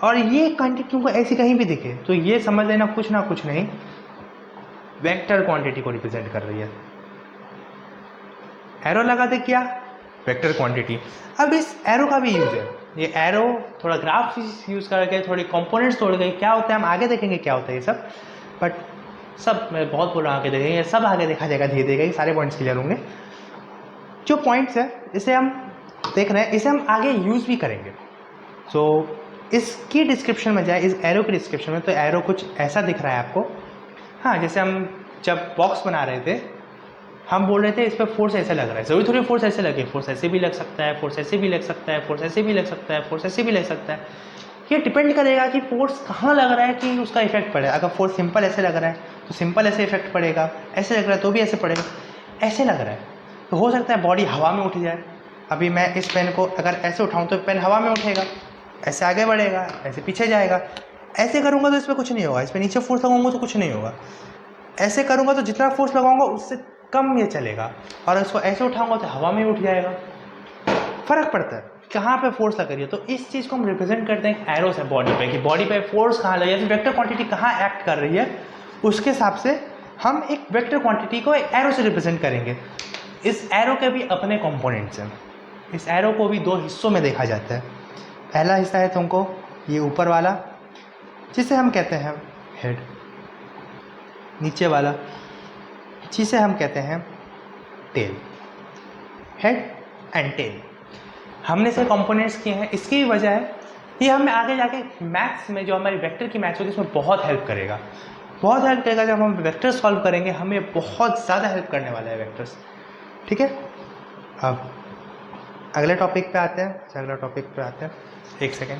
और ये क्वांटिटी तुमको ऐसी कहीं भी दिखे तो ये समझ लेना कुछ ना कुछ नहीं वेक्टर क्वांटिटी को रिप्रेजेंट कर रही है। एरो लगा दे क्या, वेक्टर क्वांटिटी। अब इस एरो का भी यूज है, ये एरो थोड़ा ग्राफ यूज करके थोड़ी कंपोनेंट्स तोड़ गए, क्या होता है हम आगे देखेंगे क्या होता है ये सब, बट सब मैं बहुत बोल रहा हूँ आगे देखेंगे, सब आगे देखा जाएगा धीरे धीरे, सारे पॉइंट्स क्लियर होंगे। जो पॉइंट्स है इसे हम देख रहे हैं, इसे हम आगे यूज़ भी करेंगे। सो इसकी डिस्क्रिप्शन में जाए, इस एरो की डिस्क्रिप्शन में, तो एरो कुछ ऐसा दिख रहा है आपको। हाँ, जैसे हम जब बॉक्स बना रहे थे हम बोल रहे थे इस पर फोर्स ऐसे लग रहा है, ज़रूरी थोड़ी फोर्स ऐसे लगे, फोर्स ऐसे भी लग सकता है, फोर्स ऐसे भी लग सकता है, फोर्स ऐसे भी लग सकता है, फोर्स ऐसे भी लग सकता है। ये डिपेंड करेगा कि फोर्स कहाँ लग रहा है कि उसका इफेक्ट पड़े। अगर फोर्स सिंपल ऐसे लग रहा है तो सिंपल ऐसे इफेक्ट पड़ेगा, ऐसे लग रहा है तो भी ऐसे पड़ेगा, ऐसे लग रहा है तो हो सकता है बॉडी हवा में उठ जाए। अभी मैं इस पेन को अगर ऐसे उठाऊँ तो पेन हवा में उठेगा, ऐसे आगे बढ़ेगा, ऐसे पीछे जाएगा। ऐसे करूँगा तो इस पर कुछ नहीं होगा, इस पर नीचे फोर्स लगाऊंगा तो कुछ नहीं होगा। ऐसे करूँगा तो जितना फोर्स लगाऊंगा उससे कम ये चलेगा, और इसको ऐसे उठाऊंगा तो हवा में उठ जाएगा। फर्क पड़ता है कहाँ पे फोर्स लग रही है। तो इस चीज़ को हम रिप्रेजेंट करते हैं एरो से बॉडी पे, कि बॉडी पे फोर्स कहाँ लगी है, वेक्टर क्वांटिटी कहाँ एक्ट कर रही है, उसके हिसाब से हम एक वेक्टर क्वांटिटी को एक एरो से रिप्रेजेंट करेंगे। इस एरो के भी अपने कंपोनेंट्स हैं। इस एरो को भी दो हिस्सों में देखा जाता है। पहला हिस्सा है तुमको ये ऊपर वाला, जिसे हम कहते हैं हेड, नीचे वाला जिसे हम कहते हैं टेल। हेड एंड टेल हमने से कंपोनेंट्स किए हैं। इसकी वजह है ये हमें आगे जाके मैथ्स में जो हमारी वेक्टर की मैथ्स होगी इसमें बहुत हेल्प करेगा, बहुत हेल्प करेगा। जब हम वेक्टर सॉल्व करेंगे हमें बहुत ज़्यादा हेल्प करने वाला है वेक्टर्स। ठीक है, अब अगले टॉपिक पे आते हैं। अगला टॉपिक पे आते हैं, एक सेकेंड,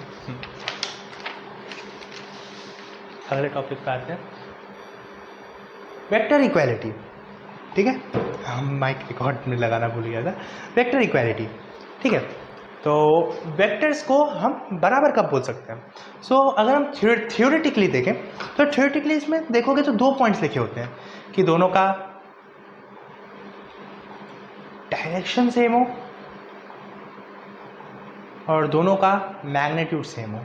अगले टॉपिक पे आते हैं, वेक्टर इक्वालिटी। ठीक है, हम माइक रिकॉर्ड में लगाना भूल गया था। वेक्टर इक्वालिटी, ठीक है। तो वेक्टर्स को हम बराबर कब बोल सकते हैं? सो अगर हम थियोरेटिकली देखें तो थियोरेटिकली इसमें देखोगे तो दो पॉइंट्स लिखे होते हैं कि दोनों का डायरेक्शन सेम हो और दोनों का मैग्नीट्यूड सेम हो।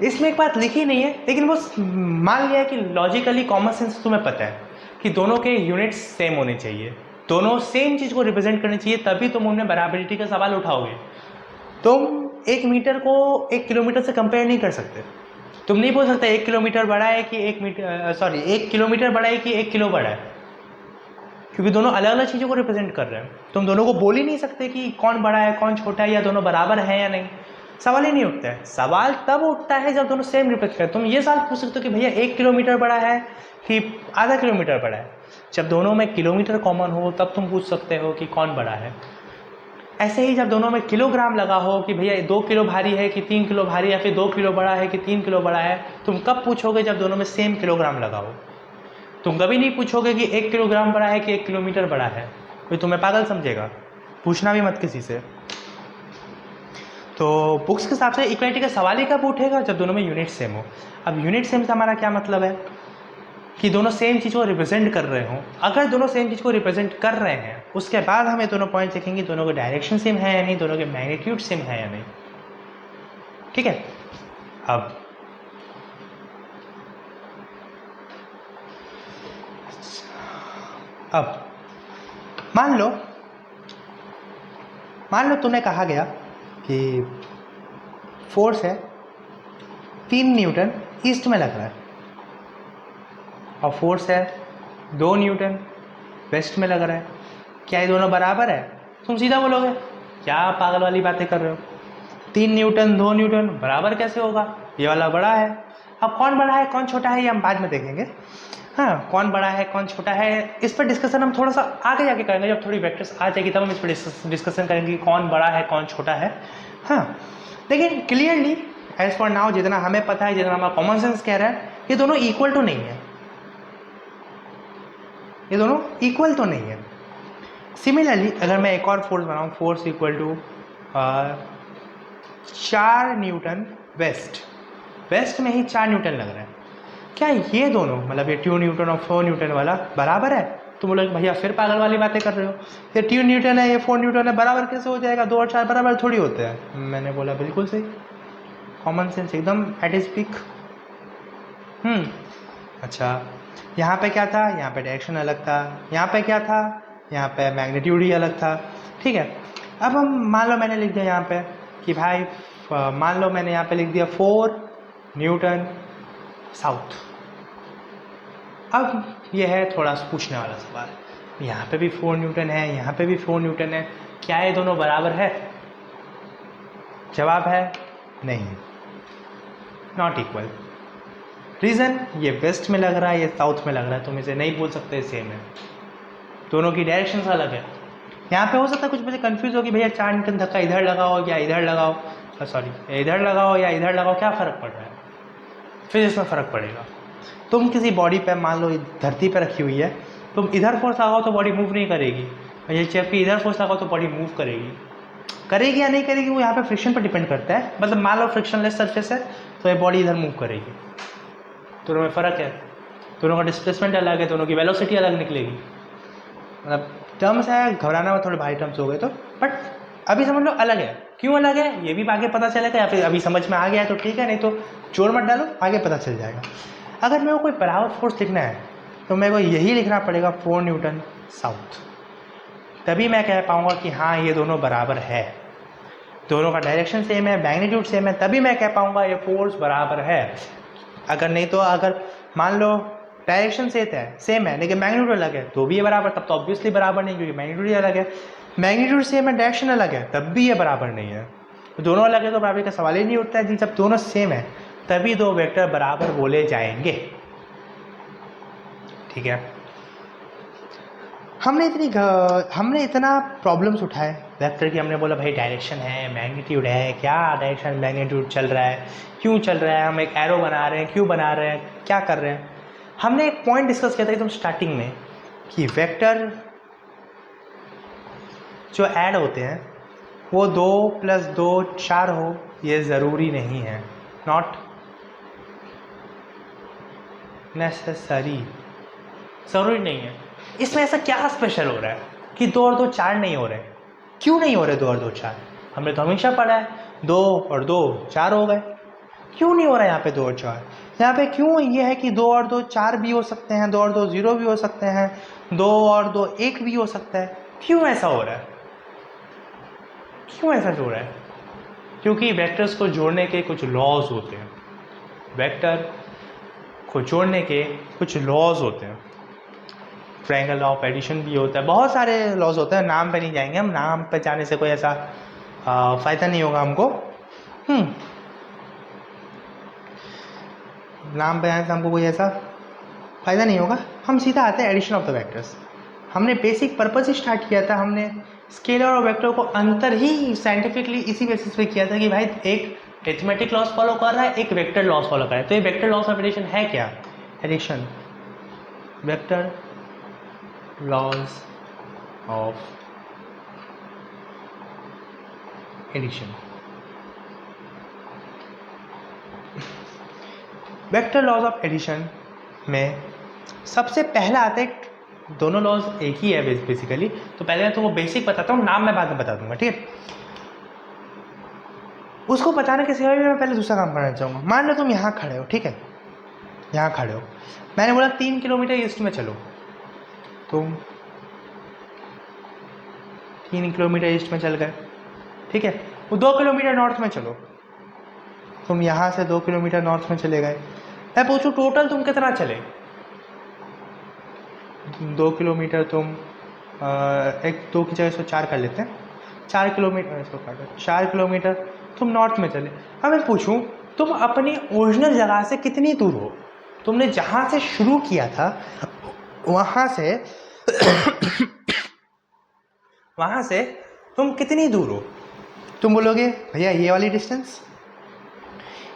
इसमें एक बात लिखी नहीं है लेकिन वो मान लिया है कि लॉजिकली कॉमन सेंस तुम्हें पता है कि दोनों के यूनिट्स सेम होने चाहिए, दोनों सेम चीज़ को रिप्रेजेंट करनी चाहिए, तभी तुम उनमें बराबरिटी का सवाल उठाओगे। तुम 1 मीटर को 1 किलोमीटर से कंपेयर नहीं कर सकते। तुम नहीं बोल सकते 1 किलोमीटर बड़ा है कि 1 किलोमीटर बड़ा है कि 1 किलो बड़ा है, क्योंकि दोनों अलग अलग चीज़ों को रिप्रेजेंट कर रहे हैं। तुम दोनों को बोल ही नहीं सकते कि कौन बड़ा है कौन छोटा है या दोनों बराबर है या नहीं। सवाल ही नहीं उठता है। सवाल तब उठता है जब दोनों सेम रिप्रेजेंट करें। तुम ये सवाल पूछ सकते हो कि भैया 1 किलोमीटर बड़ा है कि आधा किलोमीटर बड़ा है। जब दोनों में किलोमीटर कॉमन हो तब तुम पूछ सकते हो कि कौन बड़ा है। ऐसे ही जब दोनों में किलोग्राम लगा हो कि भैया 2 किलो भारी है कि 3 किलो भारी है, या फिर 2 किलो बड़ा है कि 3 किलो बड़ा है, तुम कब पूछोगे? जब दोनों में सेम किलोग्राम लगा हो। तुम कभी नहीं पूछोगे कि 1 किलोग्राम बड़ा है कि 1 किलोमीटर बड़ा है, कोई तुम्हें पागल समझेगा। पूछना भी मत किसी से। तो बुक्स के हिसाब से इक्वालिटी का सवाल ही कब उठेगा? जब दोनों में यूनिट सेम हो। अब यूनिट सेम से हमारा क्या मतलब है कि दोनों सेम चीज़ को रिप्रेजेंट कर रहे हों। अगर दोनों सेम चीज़ को रिप्रेजेंट कर रहे हैं उसके बाद हमें दोनों पॉइंट देखेंगे, दोनों के डायरेक्शन सेम है या नहीं, दोनों के मैग्नीट्यूड सेम है या नहीं। ठीक है, अब मान लो तुम्हें कहा गया कि फोर्स है 3 न्यूटन ईस्ट में लग रहा है और फोर्स है 2 न्यूटन वेस्ट में लग रहा है। क्या ये दोनों बराबर है? तुम सीधा बोलोगे क्या पागल वाली बातें कर रहे हो, 3 न्यूटन 2 न्यूटन बराबर कैसे होगा, ये वाला बड़ा है। अब कौन बड़ा है कौन छोटा है ये हम बाद में देखेंगे। हाँ, कौन बड़ा है कौन छोटा है इस पर डिस्कशन हम थोड़ा सा आगे जाके करेंगे। जब थोड़ी वेक्टर्स आ जाएगी तब हम इस पर डिस्कशन करेंगे कि कौन बड़ा है कौन छोटा है। हाँ, लेकिन क्लियरली एज फॉर नाउ जितना हमें पता है, जितना हमारा कॉमन सेंस कह रहा है, ये दोनों इक्वल तो नहीं है। ये दोनों इक्वल तो नहीं है। सिमिलरली अगर मैं एक और फोर्स बनाऊँ, force equal to 4 newton west में ही 4 न्यूटन लग रहा है। क्या ये दोनों मतलब ये 2 न्यूटन और 4 न्यूटन वाला बराबर है? तुम बोलोगे भैया फिर पागल वाली बातें कर रहे हो, ये 2 न्यूटन है ये 4 न्यूटन है, बराबर कैसे हो जाएगा? 2 और 4 बराबर थोड़ी होते हैं। मैंने बोला बिल्कुल सही, कॉमन सेंस एकदम एट इज पीक। अच्छा, यहाँ पे क्या था? यहाँ पे डायरेक्शन अलग था। यहाँ पे क्या था? यहाँ पे मैग्नीट्यूड ही अलग था। ठीक है, अब हम मान लो मैंने लिख दिया यहाँ पे कि भाई मान लो मैंने यहाँ पे लिख दिया 4 न्यूटन साउथ। अब यह है थोड़ा सा पूछने वाला सवाल, यहाँ पे भी 4 न्यूटन है, यहाँ पे भी 4 न्यूटन है, क्या ये दोनों बराबर है? जवाब है नहीं, नॉट इक्वल। रीज़न, ये वेस्ट में लग रहा है, ये साउथ में लग रहा है, तुम इसे नहीं बोल सकते सेम है, दोनों की डायरेक्शन अलग है। यहाँ पे हो सकता है कुछ मुझे कंफ्यूज हो कि भैया 4 न्यूटन धक्का इधर लगाओ या इधर लगाओ, सॉरी इधर लगाओ या इधर लगाओ, क्या फ़र्क पड़ रहा है? फिजिक्स में फ़र्क पड़ेगा। तुम किसी बॉडी पे मान लो धरती पे रखी हुई है, तुम इधर फोर्स लगाओ तो बॉडी मूव नहीं करेगी, और ये जबकि इधर फोर्स लगाओ तो बॉडी मूव करेगी। करेगी या नहीं करेगी वो यहाँ पे फ्रिक्शन पर डिपेंड करता है। मतलब मान लो फ्रिक्शनलेस सरफेस है तो ये बॉडी इधर मूव करेगी। दोनों में फ़र्क है, दोनों का डिस्प्लेसमेंट अलग है, दोनों की वेलोसिटी अलग निकलेगी। मतलब टर्म्स है, घबराना में थोड़े भारी टर्म्स हो गए तो, बट अभी समझ लो अलग है। क्यों अलग है ये भी आगे पता चलेगा, या फिर अभी समझ में आ गया है तो ठीक है, नहीं तो जोर मत डालो, आगे पता चल जाएगा। अगर मेरे को कोई बराबर फोर्स लिखना है तो मेरे को यही लिखना पड़ेगा 4 न्यूटन साउथ, तभी मैं कह पाऊँगा कि हाँ ये दोनों बराबर है, दोनों का डायरेक्शन सेम है, मैग्नीट्यूड सेम है, तभी मैं कह पाऊँगा ये फोर्स बराबर है। अगर नहीं तो अगर मान लो डायरेक्शन सेम है लेकिन मैग्नीट्यूड अलग है तो भी ये बराबर, तब तो ऑब्वियसली बराबर नहीं, क्योंकि मैग्नीट्यूड ही अलग है। मैग्नीट्यूड सेम है, डायरेक्शन अलग है, तब भी ये बराबर नहीं है। तो दोनों अलग है तो बराबर का सवाल ही नहीं उठता है जी। जब दोनों सेम है तभी दो वेक्टर बराबर बोले जाएंगे। ठीक है, हमने इतना प्रॉब्लम्स उठाए वेक्टर की। हमने बोला भाई डायरेक्शन है, मैग्नीट्यूड है, क्या डायरेक्शन मैग्नीट्यूड चल रहा है, क्यों चल रहा है, हम एक एरो बना रहे हैं, क्यों बना रहे हैं, क्या कर रहे हैं। हमने एक पॉइंट डिस्कस किया था एकदम स्टार्टिंग में कि वेक्टर जो ऐड होते हैं वो 2 + 2 4 हो, ये ज़रूरी नहीं है, नॉट नेसेसरी, ज़रूरी नहीं है। इसमें ऐसा क्या स्पेशल हो रहा है कि 2 और 2 4 नहीं हो रहे? क्यों नहीं हो रहे 2 और 2 4? हमने तो हमेशा पढ़ा है 2 और 2 4 हो गए। क्यों नहीं हो रहा है यहाँ पे 2 और 4? यहाँ पे क्यों ये है कि 2 और 2 4 भी हो सकते हैं, 2 और 2 0 भी हो सकते हैं, 2 और 2 1 भी हो सकता है। क्यों ऐसा हो रहा है? क्यों ऐसा हो रहा है? क्योंकि वेक्टर्स को जोड़ने के कुछ लॉज होते हैं, वेक्टर को जोड़ने के कुछ लॉज होते हैं। ट्रायंगल लॉ ऑफ एडिशन भी होता है, बहुत सारे लॉज होते हैं, नाम पे नहीं जाएंगे हम, नाम पे जाने से कोई ऐसा फ़ायदा नहीं होगा हमको। नाम पे जाने से हमको कोई ऐसा फ़ायदा नहीं होगा। हम सीधा आते हैं एडिशन ऑफ द वेक्टर्स। हमने बेसिक पर्पस ही स्टार्ट किया था, हमने स्केलर और वेक्टर को अंतर ही साइंटिफिकली इसी बेसिस पे किया था कि भाई एक एरिथमेटिक लॉस फॉलो कर रहा है, एक वेक्टर लॉस फॉलो कर रहा है। तो ये वेक्टर लॉस ऑफ एडिशन है क्या? Addition, vector laws of addition. Vector laws of addition में सबसे पहला आता है, दोनों लॉज एक ही है बेसिकली, तो पहले मैं तुमको बेसिक बताता हूँ, नाम मैं बाद में बता दूंगा, ठीक है? उसको बताने के सिवा भी मैं पहले दूसरा काम करना चाहूँगा। मान लो तुम यहाँ खड़े हो, ठीक है, यहाँ खड़े हो, मैंने बोला 3 किलोमीटर ईस्ट में चलो, तुम 3 किलोमीटर ईस्ट में चल गए, ठीक है। वो 2 किलोमीटर नॉर्थ में चलो, तुम यहाँ से 2 किलोमीटर नॉर्थ में चले गए। मैं पूछूँ टोटल तुम कितना चले? 2 किलोमीटर तुम एक 2 की जगह इसको 4 कर लेते हैं, 4 किलोमीटर इसको काटो, 4 किलोमीटर तुम नॉर्थ में चले। अब मैं पूछूं तुम अपनी ओरिजिनल जगह से कितनी दूर हो? तुमने जहाँ से शुरू किया था वहाँ से वहाँ से तुम कितनी दूर हो? तुम बोलोगे भैया ये वाली डिस्टेंस,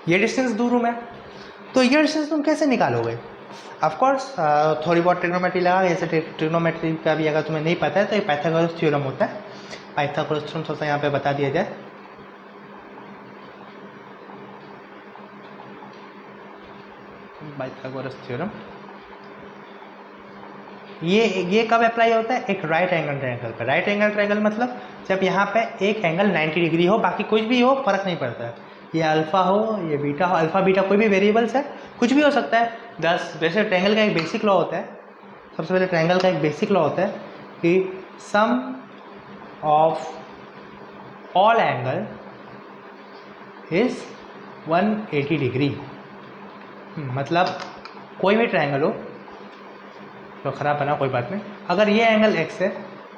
ये डिस्टेंस दूर हूँ मैं, तो ये डिस्टेंस तुम कैसे निकालोगे? ऑफ कोर्स थोड़ी बहुत ट्रिग्नोमेट्री लगा, जैसे ट्रिग्नोमेट्री का भी अगर तुम्हें नहीं पता है तो ये पाइथागोरस थ्योरम होता है। पाइथागोरस थ्योरम थोड़ा सा यहाँ पे बता दिया जाए। पाइथागोरस थ्योरम ये कब अप्लाई होता है? एक राइट एंगल ट्रायंगल पर। राइट एंगल ट्रायंगल मतलब जब यहाँ पे एक एंगल 90 डिग्री हो, बाकी कुछ भी हो फर्क नहीं पड़ता है, ये अल्फा हो, ये बीटा हो, अल्फा बीटा कोई भी वेरिएबल्स है, कुछ भी हो सकता है। 10 वैसे ट्रायंगल का एक बेसिक लॉ होता है, सबसे पहले ट्रायंगल का एक बेसिक लॉ होता है कि sum of all angle is 180 degree. मतलब कोई भी ट्रायंगल हो तो ख़राब बना, कोई बात नहीं। अगर ये एंगल x है,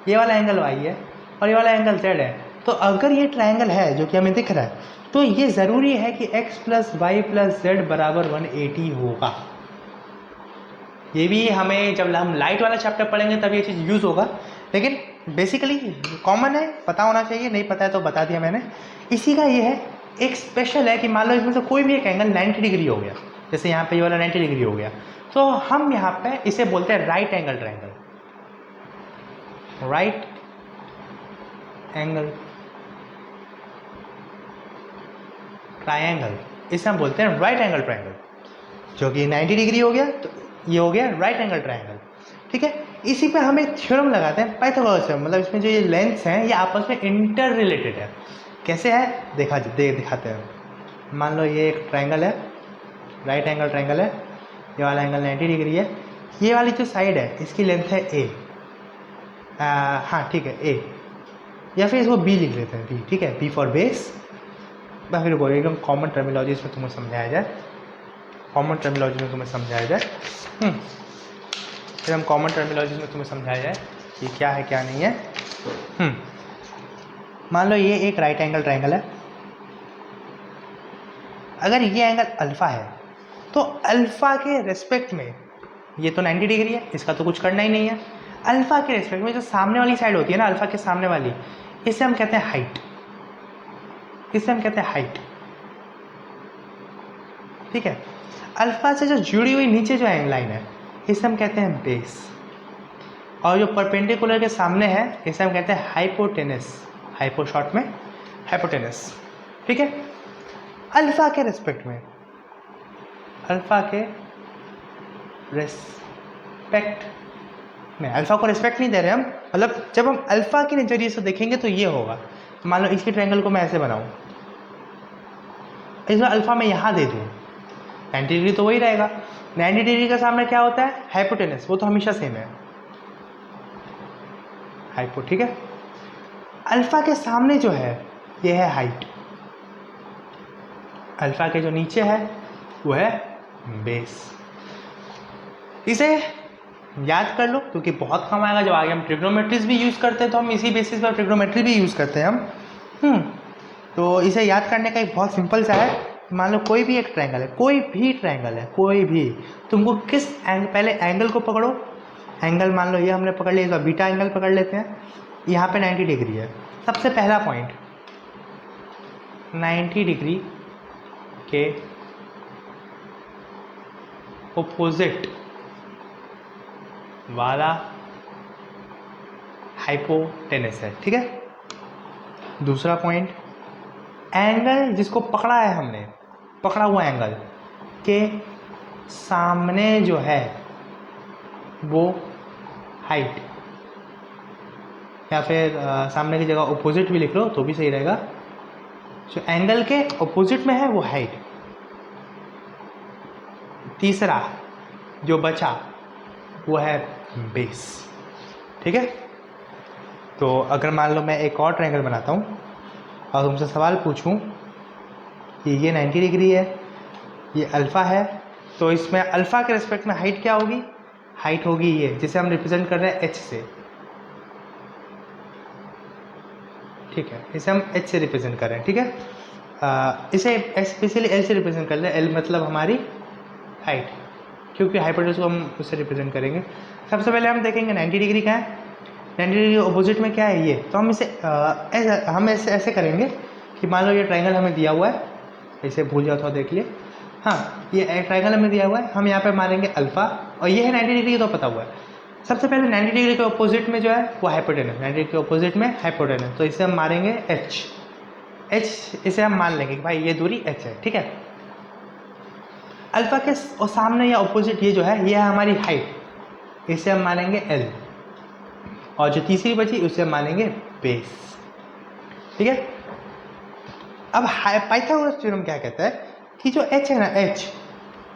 ये वाला एंगल y है और ये वाला एंगल z है, तो अगर ये ट्रायंगल है जो कि हमें दिख रहा है, तो ये ज़रूरी है कि x plus Y plus Z बराबर 180 होगा। ये भी हमें जब हम लाइट वाला चैप्टर पढ़ेंगे तब ये चीज़ यूज़ होगा, लेकिन बेसिकली कॉमन है, पता होना चाहिए। नहीं पता है तो बता दिया मैंने। इसी का ये है, एक स्पेशल है कि मान लो इसमें से कोई भी एक एंगल 90 डिग्री हो गया, जैसे यहाँ पे ये वाला 90 डिग्री हो गया, तो हम यहाँ पे इसे बोलते हैं right angle triangle. Right angle triangle, इसे हम बोलते हैं राइट एंगल ट्रायंगल, जो कि 90 डिग्री हो गया, तो ये हो गया राइट एंगल ट्रायंगल। ठीक है, इसी पे हम एक थ्योरम लगाते हैं पाइथागोरस थ्योरम, मतलब इसमें जो ये लेंथ्स हैं ये आपस में इंटर रिलेटेड है। कैसे है दिखाते हैं। मान लो ये एक ट्रायंगल है, राइट एंगल ट्रायंगल है, ये वाला एंगल 90 डिग्री है, ये वाली जो साइड है इसकी लेंथ है ए, हाँ ठीक है ए, या फिर इसको बी लिख लेते हैं, बी, ठीक है, बी फॉर बेस। मैं फिर बोल एकदम कॉमन टर्मिनोलॉजीज में तुम्हें समझाया जाए, कॉमन टर्मिनोलॉजी में तुम्हें समझाया जाए, फिर हम कॉमन टर्मिनोलॉजी में तुम्हें समझाया जाए कि क्या है क्या नहीं है। मान लो ये एक राइट एंगल ट्रायंगल है, अगर ये एंगल अल्फा है तो अल्फा के रेस्पेक्ट में, ये तो 90 डिग्री है, इसका तो कुछ करना ही नहीं है, अल्फा के रेस्पेक्ट में जो सामने वाली साइड होती है ना, अल्फा के सामने वाली, इसे हम कहते हैं हाइट, इसे हम कहते हैं हाइट। ठीक है, अल्फा से जो जुड़ी हुई नीचे जो लाइन है इसे हम कहते हैं बेस, और जो परपेंडिकुलर के सामने है इसे हम कहते हैं हाइपोटेनस, हाइपो शॉर्ट में हाइपोटेनस। ठीक है, अल्फा के रेस्पेक्ट में, अल्फा के रेस्पेक्ट में, अल्फा को रेस्पेक्ट नहीं दे रहे हम, मतलब जब हम अल्फा के नज़रिए से देखेंगे तो ये होगा। मान लो इसी ट्रायंगल को मैं ऐसे बनाऊं, इसमें अल्फा मैं यहाँ दे दूँ, 90 डिग्री तो वही रहेगा, 90 डिग्री के सामने क्या होता है, हाइपोटेनस, वो तो हमेशा सेम है, हाइपो। ठीक है, अल्फा के सामने जो है ये है हाइट, अल्फा के जो नीचे है वो है बेस। इसे याद कर लो क्योंकि बहुत काम आएगा, जब आगे हम ट्रिग्नोमेट्रीज भी यूज़ करते हैं तो हम इसी बेसिस पर ट्रिग्नोमेट्री भी यूज़ करते हैं हम। तो इसे याद करने का एक बहुत सिंपल सा है, मान लो कोई भी एक ट्रायंगल है, कोई भी ट्रायंगल है, कोई भी, तुमको किस पहले एंगल को पकड़ो, एंगल मान लो ये हमने पकड़ लिया, तो बीटा एंगल पकड़ लेते हैं, यहाँ पे 90 डिग्री है, सबसे पहला पॉइंट 90 डिग्री के ओपोजिट वाला हाइपोटेनस है। ठीक है, दूसरा पॉइंट, एंगल जिसको पकड़ा है हमने, पकड़ा हुआ एंगल के सामने जो है वो हाइट, या फिर सामने की जगह ओपोजिट भी लिख लो तो भी सही रहेगा, जो एंगल के ओपोजिट में है वो हाइट। तीसरा जो बचा वो है बेस। ठीक है, तो अगर मान लो मैं एक और ट्रायंगल बनाता हूँ और तुमसे सवाल पूछूं कि ये 90 डिग्री है, ये अल्फ़ा है, तो इसमें अल्फ़ा के रिस्पेक्ट में हाइट क्या होगी, हाइट होगी ये, जिसे हम रिप्रेजेंट कर रहे हैं h से। ठीक है, इसे हम h से रिप्रेजेंट कर रहे हैं। ठीक है, इसे स्पेशली l से रिप्रेजेंट कर रहे हैं, l मतलब हमारी हाइट, क्योंकि हाइपोटेनस को हम उससे रिप्रेजेंट करेंगे। सबसे पहले हम देखेंगे 90 डिग्री क्या है, 90 डिग्री के ऑपोजिट में क्या है ये, तो हम इसे ऐसे करेंगे कि मान लो ये ट्रायंगल हमें दिया हुआ है, इसे भूल जाओ तो देख लिए, हाँ ये ट्रायंगल हमें दिया हुआ है, हम यहाँ पे मारेंगे अल्फ़ा, और ये है 90 डिग्री तो पता हुआ है। सबसे पहले 90 डिग्री के ऑपोजिट में जो है वो हाइपोटेनस, 90 डिग्री के ऑपोजिट में हाइपोटेनस, तो इसे हम मारेंगे h, इसे हम मान लेंगे कि भाई ये दूरी h है। ठीक है, अल्फ़ा के और सामने या ऑपोजिट ये जो है ये है हमारी हाइट, इसे हम मानेंगे l, और जो तीसरी बची उसे हम मानेंगे बेस। ठीक है, अब पाइथागोरस थ्योरम क्या कहता है कि जो h है ना, h,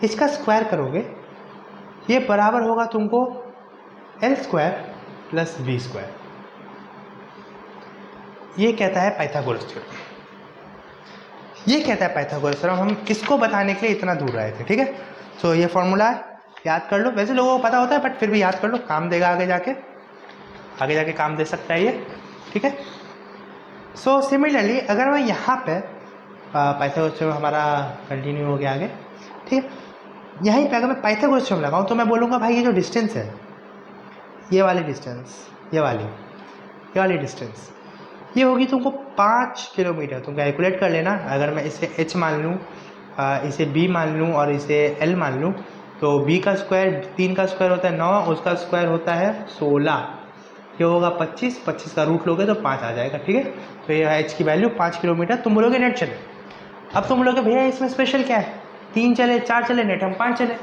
इसका स्क्वायर करोगे ये बराबर होगा तुमको l square plus v square, ये कहता है पाइथागोरस थ्योरम, ये कहता है पाइथागोरस थ्योरम। हम इसको बताने के लिए इतना दूर आए थे। ठीक है, तो ये फॉर्मूला है याद कर लो, वैसे लोगों को पता होता है बट फिर भी याद कर लो, काम देगा आगे जाके काम दे सकता है ये, ठीक है। सो सिमिलरली अगर मैं यहाँ पे पाइथागोरस थ्योरम हमारा कंटिन्यू हो गया आगे, ठीक है। यहीं पे अगर मैं पाइथागोरस थ्योरम लगाऊँ तो मैं बोलूँगा भाई ये जो डिस्टेंस है, ये वाली डिस्टेंस, ये वाली डिस्टेंस, ये होगी तुमको 5 किलोमीटर। तुम कैलकुलेट कर लेना। अगर मैं इसे h मान लूँ, इसे b मान लूँ और इसे l मान लूँ, तो b का स्क्वायर 3 का स्क्वायर होता है 9, उसका स्क्वायर होता है 16, ये होगा 25 का रूट लोगे तो 5 आ जाएगा, ठीक है। तो ये h की वैल्यू 5 किलोमीटर। तुम बोलोगे नेट चले, अब तुम बोलोगे भैया इसमें स्पेशल क्या है, 3 चले 4 चले नेट हम 5 चले,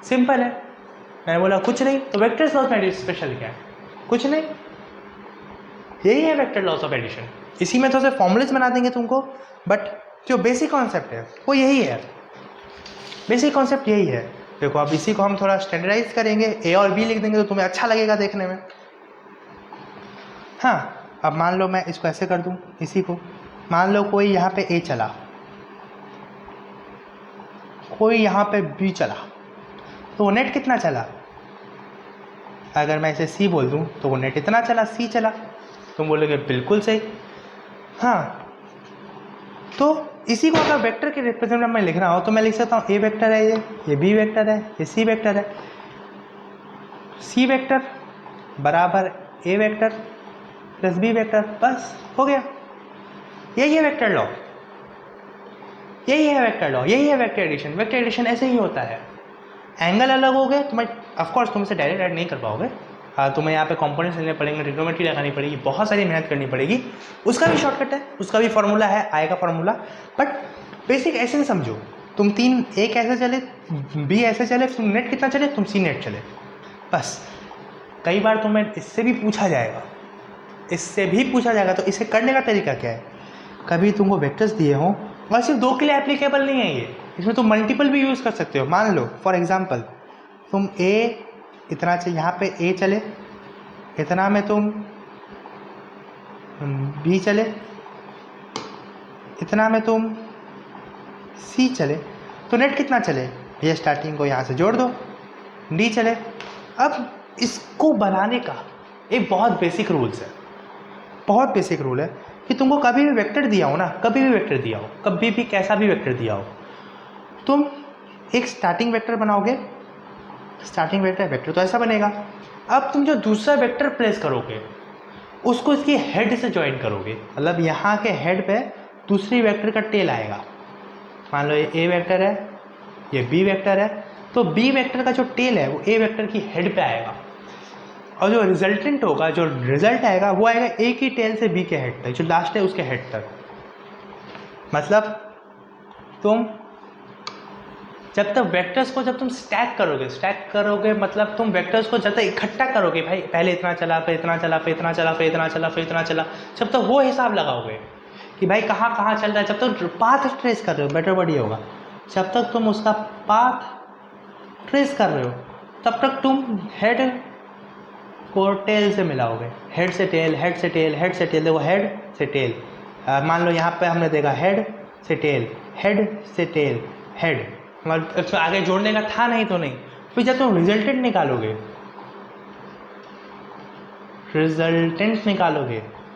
सिंपल है। मैं बोला कुछ नहीं, तो वेक्टर्स लॉस में स्पेशल क्या है, कुछ नहीं, यही है वेक्टर लॉस ऑफ एडिशन। इसी में थोड़े से फॉर्मूलेस बना देंगे तुमको, बट जो बेसिक कॉन्सेप्ट है वो यही है, बेसिक कॉन्सेप्ट यही है। देखो अब इसी को हम थोड़ा स्टैंडर्डाइज करेंगे, ए और बी लिख देंगे तो तुम्हें अच्छा लगेगा देखने में। हाँ, अब मान लो मैं इसको ऐसे कर दूं, इसी को मान लो कोई यहाँ पे ए चला, कोई यहाँ पे बी चला, तो वो नेट कितना चला, अगर मैं इसे सी बोल दूं तो वो नेट इतना चला, सी चला। तुम बोलोगे बिल्कुल सही। हाँ, तो इसी को अगर वेक्टर के रिप्रेजेंट में लिख रहा हो तो मैं लिख सकता हूँ ए वेक्टर है, ये बी वेक्टर है, ये सी वेक्टर है। सी वेक्टर बराबर ए वेक्टर प्लस बी वेक्टर, बस हो गया। यही है वेक्टर लॉ, यही है वेक्टर लॉ, यही है वेक्टर एडिशन। वेक्टर एडिशन ऐसे ही होता है। एंगल अलग हो गए, तुम्हें ऑफकोर्स तुम इसे डायरेक्ट ऐड नहीं कर पाओगे, तुम्हें यहाँ पे कंपोनेंट्स लेने पड़ेंगे, ट्रिग्नोमेट्री लगानी पड़ेगी, बहुत सारी मेहनत करनी पड़ेगी। उसका भी शॉर्टकट है, उसका भी फॉर्मूला है, आएगा फॉर्मूला। बट बेसिक ऐसे ही समझो, तुम 3 ए कैसे चले, बी ऐसे चले, तुम नेट कितना चले, तुम सी नेट चले, बस। कई बार तुम्हें इससे भी पूछा जाएगा, इससे भी पूछा जाएगा, तो इसे करने का तरीका क्या है। कभी तुमको वेक्टर्स दिए हों और सिर्फ 2 के लिए एप्लीकेबल नहीं है ये, इसमें तुम मल्टीपल भी यूज़ कर सकते हो। मान लो फॉर एग्जांपल तुम ए इतना चाहिए, यहाँ पे ए चले, इतना में तुम बी चले, इतना में तुम सी चले, तो नेट कितना चले, ये स्टार्टिंग को यहाँ से जोड़ दो, डी चले। अब इसको बनाने का एक बहुत बेसिक रूल्स है, बहुत बेसिक रूल है कि तुमको कभी भी वेक्टर दिया हो ना, कभी भी वेक्टर दिया हो, कभी भी कैसा भी वेक्टर दिया हो, तुम एक स्टार्टिंग वेक्टर बनाओगे। स्टार्टिंग वेक्टर तो ऐसा बनेगा। अब तुम जो दूसरा वेक्टर प्लेस करोगे उसको इसकी हेड से ज्वाइन करोगे, मतलब यहाँ के हेड पे दूसरी वेक्टर का टेल आएगा। मान लो ये ए वेक्टर है, ये बी वेक्टर है, तो बी वेक्टर का जो टेल है वो ए वेक्टर की हेड पे आएगा, और जो रिजल्टेंट होगा, जो रिजल्ट आएगा वो आएगा ए की टेल से बी के हेड तक, जो लास्ट है उसके हेड तक। मतलब तुम जब तक वेक्टर्स को जब तुम स्टैक करोगे मतलब तुम वेक्टर्स को जब तक इकट्ठा करोगे, भाई पहले इतना चला, फिर इतना चला, फिर इतना चला, फिर इतना चला, फिर इतना चला, जब तक वो हिसाब लगाओगे कि भाई कहाँ कहाँ चल रहा है, जब तक पाथ ट्रेस कर रहे हो, बेटर वर्ड ये होगा, जब तक तुम उसका पाथ ट्रेस कर रहे हो तब तक तुम हेड को टेल से मिलाओगे, हेड से टेल, हेड से टेल, हेड से टेल। देखो हेड से टेल, मान लो यहाँ पे हमने देखा हेड से टेल, हेड से टेल, हेड, मतलब आगे जोड़ने का था नहीं तो नहीं। फिर जब तुम रिजल्टेंट निकालोगे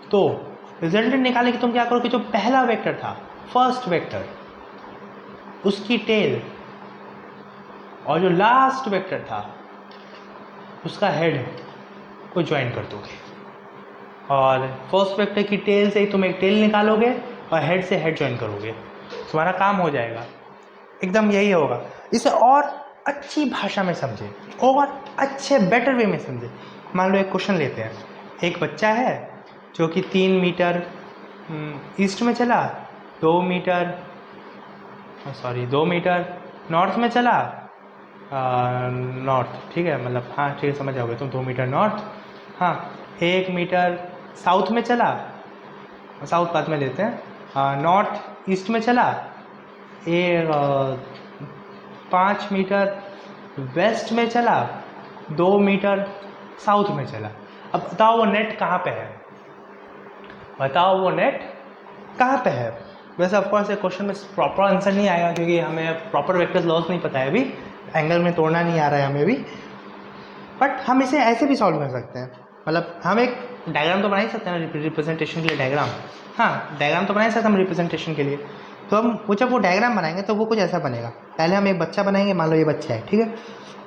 तो रिजल्टेंट निकालने की तुम क्या करोगे, जो पहला वेक्टर था, फर्स्ट वेक्टर, उसकी टेल, और जो लास्ट वेक्टर था उसका हेड को ज्वाइन कर दोगे, और फर्स्ट वेक्टर की टेल से ही तुम एक टेल निकालोगे और हेड से हेड ज्वाइन करोगे, तुम्हारा काम हो जाएगा। एकदम यही होगा। इसे और अच्छी भाषा में समझे, और अच्छे बेटर वे में समझे। मान लो एक क्वेश्चन लेते हैं, एक बच्चा है जो कि 3 मीटर ईस्ट में चला, 2 मीटर नॉर्थ में चला, नॉर्थ, ठीक है, मतलब हाँ ठीक है, समझ जाओगे तुम, 2 मीटर नॉर्थ, हाँ 1 मीटर साउथ में चला, साउथ बाद में लेते हैं, नॉर्थ ईस्ट में चला, 5 मीटर वेस्ट में चला, 2 मीटर साउथ में चला। अब बताओ वो नेट कहाँ पे है, बताओ वो नेट कहाँ पे है। वैसे ऑफकोर्स ये क्वेश्चन में प्रॉपर आंसर नहीं आएगा क्योंकि हमें प्रॉपर वेक्टर्स लॉस नहीं पता है अभी, एंगल में तोड़ना नहीं आ रहा है हमें भी, बट हम इसे ऐसे भी सॉल्व कर सकते हैं। मतलब हम एक डायग्राम तो बना ही सकते हैं रिप्रेजेंटेशन के लिए। डायग्राम, हाँ डायग्राम तो बना ही सकते हैं हम रिप्रेजेंटेशन के लिए। तो हम वो जब वो डायग्राम बनाएंगे तो वो कुछ ऐसा बनेगा। पहले हम एक बच्चा बनाएंगे, मान लो ये बच्चा है, ठीक है।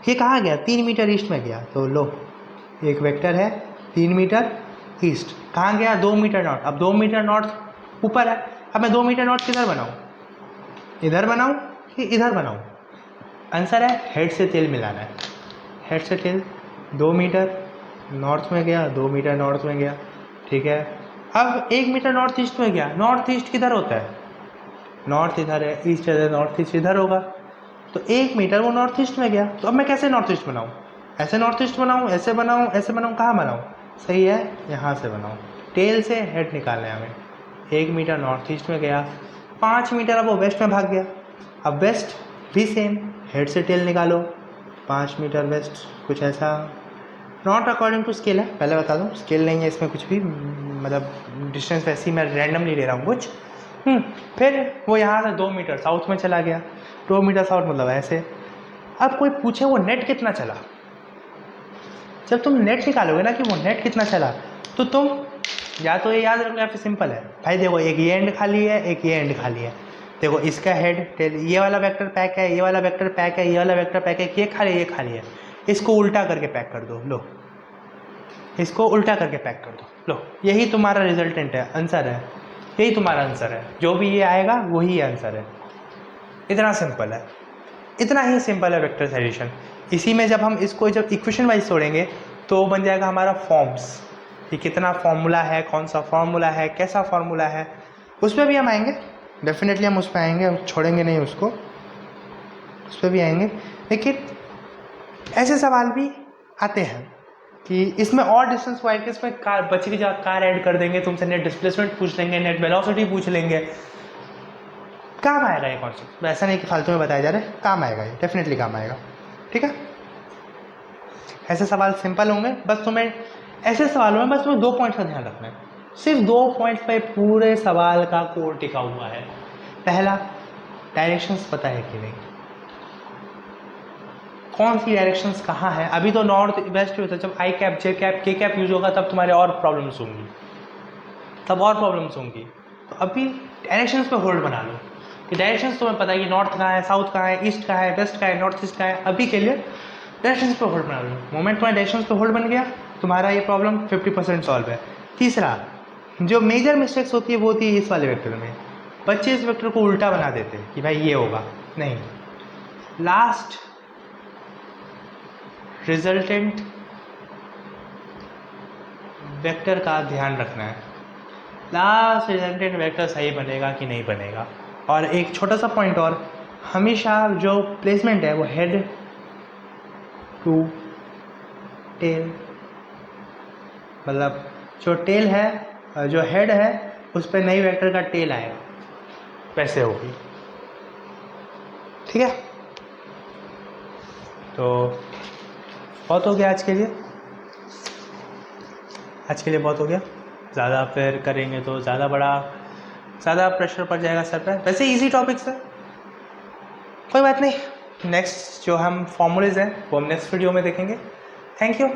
ये कहाँ गया, 3 मीटर ईस्ट में गया, तो लो एक वेक्टर है 3 मीटर ईस्ट। कहाँ गया, 2 मीटर नॉर्थ। अब 2 मीटर नॉर्थ ऊपर है, अब मैं 2 मीटर नॉर्थ किधर बनाऊँ, इधर बनाऊँ कि इधर बनाऊँ? आंसर है हेड से टेल मिलाना है। हेड से टेल 2 मीटर नॉर्थ में गया, 2 मीटर नॉर्थ में गया, ठीक है। अब 1 मीटर नॉर्थ ईस्ट में गया। नॉर्थ ईस्ट किधर होता है, नॉर्थ इधर है, ईस्ट इधर, नॉर्थ ईस्ट इधर होगा। तो 1 मीटर वो नॉर्थ ईस्ट में गया। तो अब मैं कैसे नॉर्थ ईस्ट बनाऊँ, ऐसे नॉर्थ ईस्ट बनाऊँ, ऐसे बनाऊँ, ऐसे बनाऊँ, कहाँ बनाऊँ? सही है, यहाँ से बनाऊँ। टेल से हेड निकालना है हमें। 1 मीटर नॉर्थ ईस्ट में गया, 5 मीटर अब वो वेस्ट में भाग गया। अब वेस्ट भी सेम, हेड से टेल निकालो, 5 मीटर वेस्ट, कुछ ऐसा। नॉट अकॉर्डिंग टू स्केल है, पहले बता दूँ, स्केल नहीं है इसमें कुछ भी, मतलब डिस्टेंस वैसी मैं रैंडमली ले रहा हूँ कुछ। फिर वो यहाँ से 2 मीटर साउथ में चला गया। 2 मीटर साउथ मतलब ऐसे। अब कोई पूछे वो नेट कितना चला, जब तुम नेट निकालोगे ना कि वो नेट कितना चला, तो तुम या तो ये याद रखो या फिर सिंपल है भाई, देखो एक ये एंड खाली है, एक ये एंड खाली है। देखो इसका हेड टेल, ये वाला वेक्टर पैक है, ये वाला वेक्टर पैक है, ये वाला वेक्टर पैक है, ये खाली, ये खाली है। इसको उल्टा करके पैक कर दो, लो इसको उल्टा करके पैक कर दो, लो यही तुम्हारा रिजल्टेंट है, आंसर है, यही तुम्हारा आंसर है। जो भी ये आएगा वही आंसर है। इतना सिंपल है, इतना ही सिंपल है वेक्टर एडिशन। इसी में जब हम इसको जब इक्वेशन वाइज छोड़ेंगे तो बन जाएगा हमारा फॉर्म्स, कि कितना फॉर्मूला है, कौन सा फॉर्मूला है, कैसा फॉर्मूला है, उस पर भी हम आएंगे। डेफिनेटली हम उस पर आएंगे, हम छोड़ेंगे नहीं उसको, उस पर भी आएंगे। लेकिन ऐसे सवाल भी आते हैं कि इसमें और डिस्टेंस वाइड के इसमें कार बची जा कार ऐड कर देंगे, तुमसे नेट डिस्प्लेसमेंट पूछ लेंगे, नेट वेलोसिटी पूछ लेंगे। काम आएगा ये कॉन्सेप्ट, ऐसा नहीं कि फालतू में बताया जा रहा है, काम आएगा ये, डेफिनेटली काम आएगा, ठीक है। ऐसे सवाल सिंपल होंगे, बस तुम्हें ऐसे सवालों में बस तुम्हें 2 पॉइंट्स का ध्यान रखना है। सिर्फ 2 पॉइंट्स पे पूरे सवाल का कोर टिका हुआ है। पहला, डायरेक्शंस पता है कि नहीं, कौन सी डायरेक्शंस कहाँ है। अभी तो नॉर्थ वेस्ट होता है, जब आई कैप, जे कैप, के कैप यूज होगा तब तुम्हारे और प्रॉब्लम्स होंगी, तब और प्रॉब्लम्स होंगी। तो अभी डायरेक्शंस पे होल्ड बना लो कि डायरेक्शंस तुम्हें पता है कि नॉर्थ कहाँ है, साउथ कहाँ है, ईस्ट कहाँ है, वेस्ट कहाँ है, नॉर्थ ईस्ट कहाँ है। अभी के लिए डायरेक्शंस पे होल्ड बना लो। मोमेंट तुम्हारे डायरेक्शंस पे होल्ड बन गया, तुम्हारा ये प्रॉब्लम 50% सॉल्व है। तीसरा, जो मेजर मिस्टेक्स होती है वो होती है इस वाले वेक्टर में। बच्चे इस वेक्टर को उल्टा बना देते हैं कि भाई ये होगा, नहीं, लास्ट रिजल्टेंट वेक्टर का ध्यान रखना है। लास्ट रिजल्टेंट वेक्टर सही बनेगा कि नहीं बनेगा। और एक छोटा सा पॉइंट और, हमेशा जो प्लेसमेंट है वो हेड टू टेल, मतलब जो टेल है, जो हेड है उस पर नई वेक्टर का टेल आएगा, वैसे होगी, ठीक है। तो बहुत हो गया आज के लिए, आज के लिए बहुत हो गया। ज़्यादा फिर करेंगे तो ज़्यादा प्रेशर पड़ जाएगा सर पर। वैसे इजी टॉपिक्स है, कोई बात नहीं। नेक्स्ट जो हम फॉर्मूलेज हैं वो हम नेक्स्ट वीडियो में देखेंगे। Thank you.